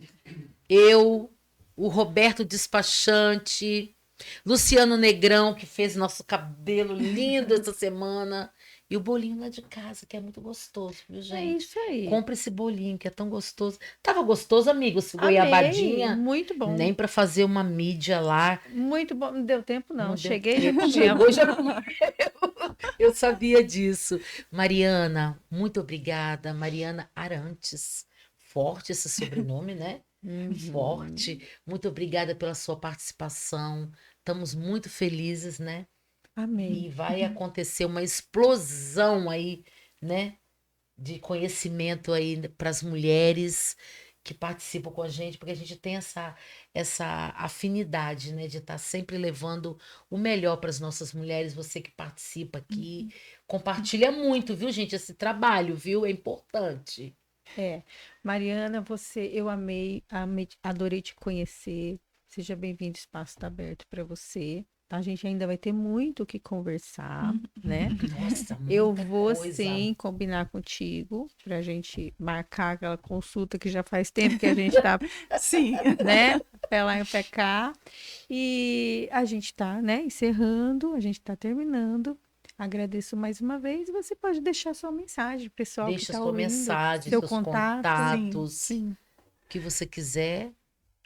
Speaker 1: Eu, o Roberto Despachante, Luciano Negrão, que fez nosso cabelo lindo essa semana. E o bolinho lá de casa, que é muito gostoso, viu,
Speaker 2: É
Speaker 1: gente?
Speaker 2: isso aí.
Speaker 1: Compre esse bolinho, que é tão gostoso. Tava gostoso, amigo, esse
Speaker 2: Amei,
Speaker 1: goiabadinha.
Speaker 2: muito bom.
Speaker 1: Nem para fazer uma mídia lá.
Speaker 2: Muito bom. Não deu tempo, não.
Speaker 1: Não deu
Speaker 2: Cheguei já
Speaker 1: tempo.
Speaker 2: comemos.
Speaker 1: Chegou, já comeu. Eu sabia disso. Mariana, muito obrigada. Mariana Arantes. Forte esse sobrenome, né? Forte. Muito obrigada pela sua participação. Estamos muito felizes, né?
Speaker 2: Amei.
Speaker 1: E vai acontecer uma explosão aí, né? De conhecimento aí para as mulheres que participam com a gente, porque a gente tem essa afinidade, né, de estar sempre levando o melhor para as nossas mulheres. Você que participa aqui, compartilha muito, viu, gente, esse trabalho, viu? É importante.
Speaker 2: É. Mariana, eu amei, adorei te conhecer. Seja bem-vindo, o espaço está aberto para você. A gente ainda vai ter muito o que conversar, né?
Speaker 1: Nossa,
Speaker 2: Eu
Speaker 1: muita
Speaker 2: vou
Speaker 1: coisa.
Speaker 2: sim combinar contigo para a gente marcar aquela consulta que já faz tempo que a gente está,
Speaker 3: Sim.
Speaker 2: né? Pé lá e pé cá. E a gente está, né? Encerrando, a gente está terminando. Agradeço mais uma vez. Você pode deixar sua mensagem, pessoal que
Speaker 1: Deixa
Speaker 2: está
Speaker 1: sua
Speaker 2: ouvindo,
Speaker 1: mensagem,
Speaker 2: seu
Speaker 1: seus
Speaker 2: contato.
Speaker 1: contatos,
Speaker 2: Sim.
Speaker 1: o que você quiser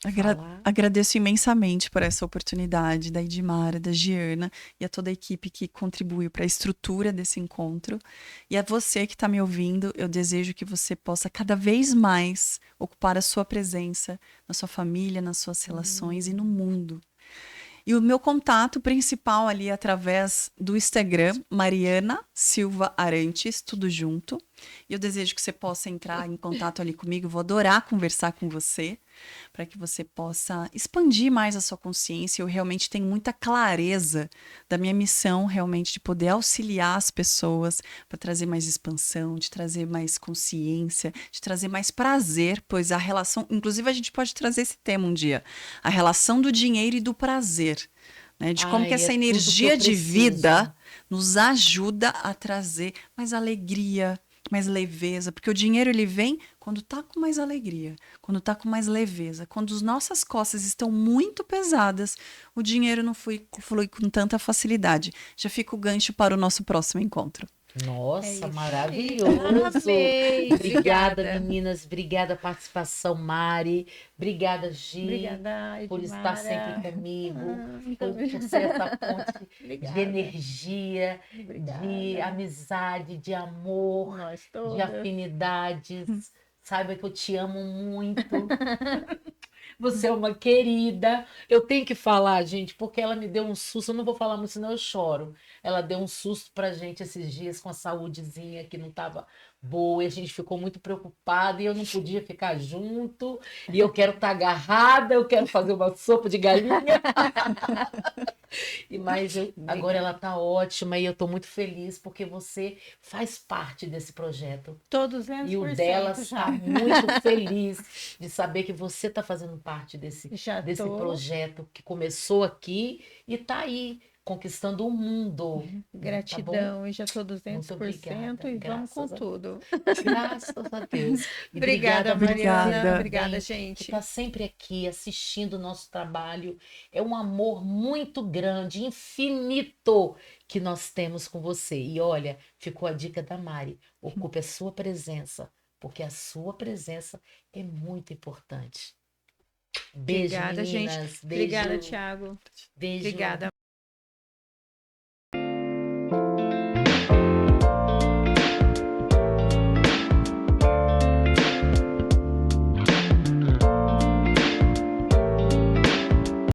Speaker 3: Agra-
Speaker 1: falar.
Speaker 3: Agradeço imensamente por essa oportunidade da Edmara, da Giana e a toda a equipe que contribuiu para a estrutura desse encontro. E a você que está me ouvindo, eu desejo que você possa cada vez mais ocupar a sua presença na sua família, nas suas relações e no mundo. E o meu contato principal ali é através do Instagram, Mariana Silva Arantes, tudo junto. E eu desejo que você possa entrar em contato ali comigo. Eu vou adorar conversar com você, para que você possa expandir mais a sua consciência. Eu realmente tenho muita clareza da minha missão, realmente, de poder auxiliar as pessoas para trazer mais expansão, de trazer mais consciência, de trazer mais prazer, pois a relação, inclusive a gente pode trazer esse tema um dia, a relação do dinheiro e do prazer, né? De como que
Speaker 1: Ai,
Speaker 3: essa
Speaker 1: é tudo que eu
Speaker 3: energia de
Speaker 1: preciso.
Speaker 3: vida nos ajuda a trazer mais alegria, mais leveza, porque o dinheiro ele vem quando tá com mais alegria, quando tá com mais leveza, quando as nossas costas estão muito pesadas, o dinheiro não flui com tanta facilidade. Já fica o gancho para o nosso próximo encontro.
Speaker 1: Nossa,
Speaker 2: É isso aí.
Speaker 1: maravilhoso.
Speaker 2: Amei.
Speaker 1: Obrigada,
Speaker 2: Obrigada.
Speaker 1: meninas. Obrigada a participação, Mari. Obrigada, Gi,
Speaker 2: Obrigada,
Speaker 1: por estar
Speaker 2: Edmara.
Speaker 1: sempre comigo,
Speaker 2: Muito
Speaker 1: por ser essa ponte de
Speaker 2: Obrigada.
Speaker 1: energia, de
Speaker 2: Obrigada.
Speaker 1: amizade, de amor,
Speaker 2: Nós
Speaker 1: de
Speaker 2: todas.
Speaker 1: afinidades. Saiba que eu te amo muito. Você é uma querida. Eu tenho que falar, gente, porque ela me deu um susto. Eu não vou falar muito, senão eu choro. Ela deu um susto pra gente esses dias com a saúdezinha que não estava boa. E a gente ficou muito preocupada e eu não podia ficar junto. E eu quero estar agarrada, eu quero fazer uma sopa de galinha. Mas agora ela tá ótima e eu tô muito feliz porque você faz parte desse projeto.
Speaker 2: Tô 200%
Speaker 1: E o dela
Speaker 2: já.
Speaker 1: está muito feliz de saber que você está fazendo parte desse
Speaker 2: Já
Speaker 1: desse
Speaker 2: tô.
Speaker 1: projeto que começou aqui e está aí conquistando o mundo. Tá bom?
Speaker 2: Gratidão, e já tô
Speaker 1: Muito
Speaker 2: 200%
Speaker 1: obrigada.
Speaker 2: e vamos com
Speaker 1: Graças a
Speaker 2: tudo.
Speaker 1: Graças a Deus. E
Speaker 2: Obrigada, Mariana.
Speaker 3: Obrigada.
Speaker 2: Obrigada,
Speaker 1: que
Speaker 2: gente.
Speaker 1: está sempre aqui assistindo o nosso trabalho. É um amor muito grande, infinito, que nós temos com você. E olha, ficou a dica da Mari: ocupe a sua presença, porque a sua presença é muito importante. Beijo,
Speaker 2: Obrigada, gente.
Speaker 1: meninas. Beijo.
Speaker 2: Obrigada, Thiago.
Speaker 1: Beijo.
Speaker 2: Obrigada.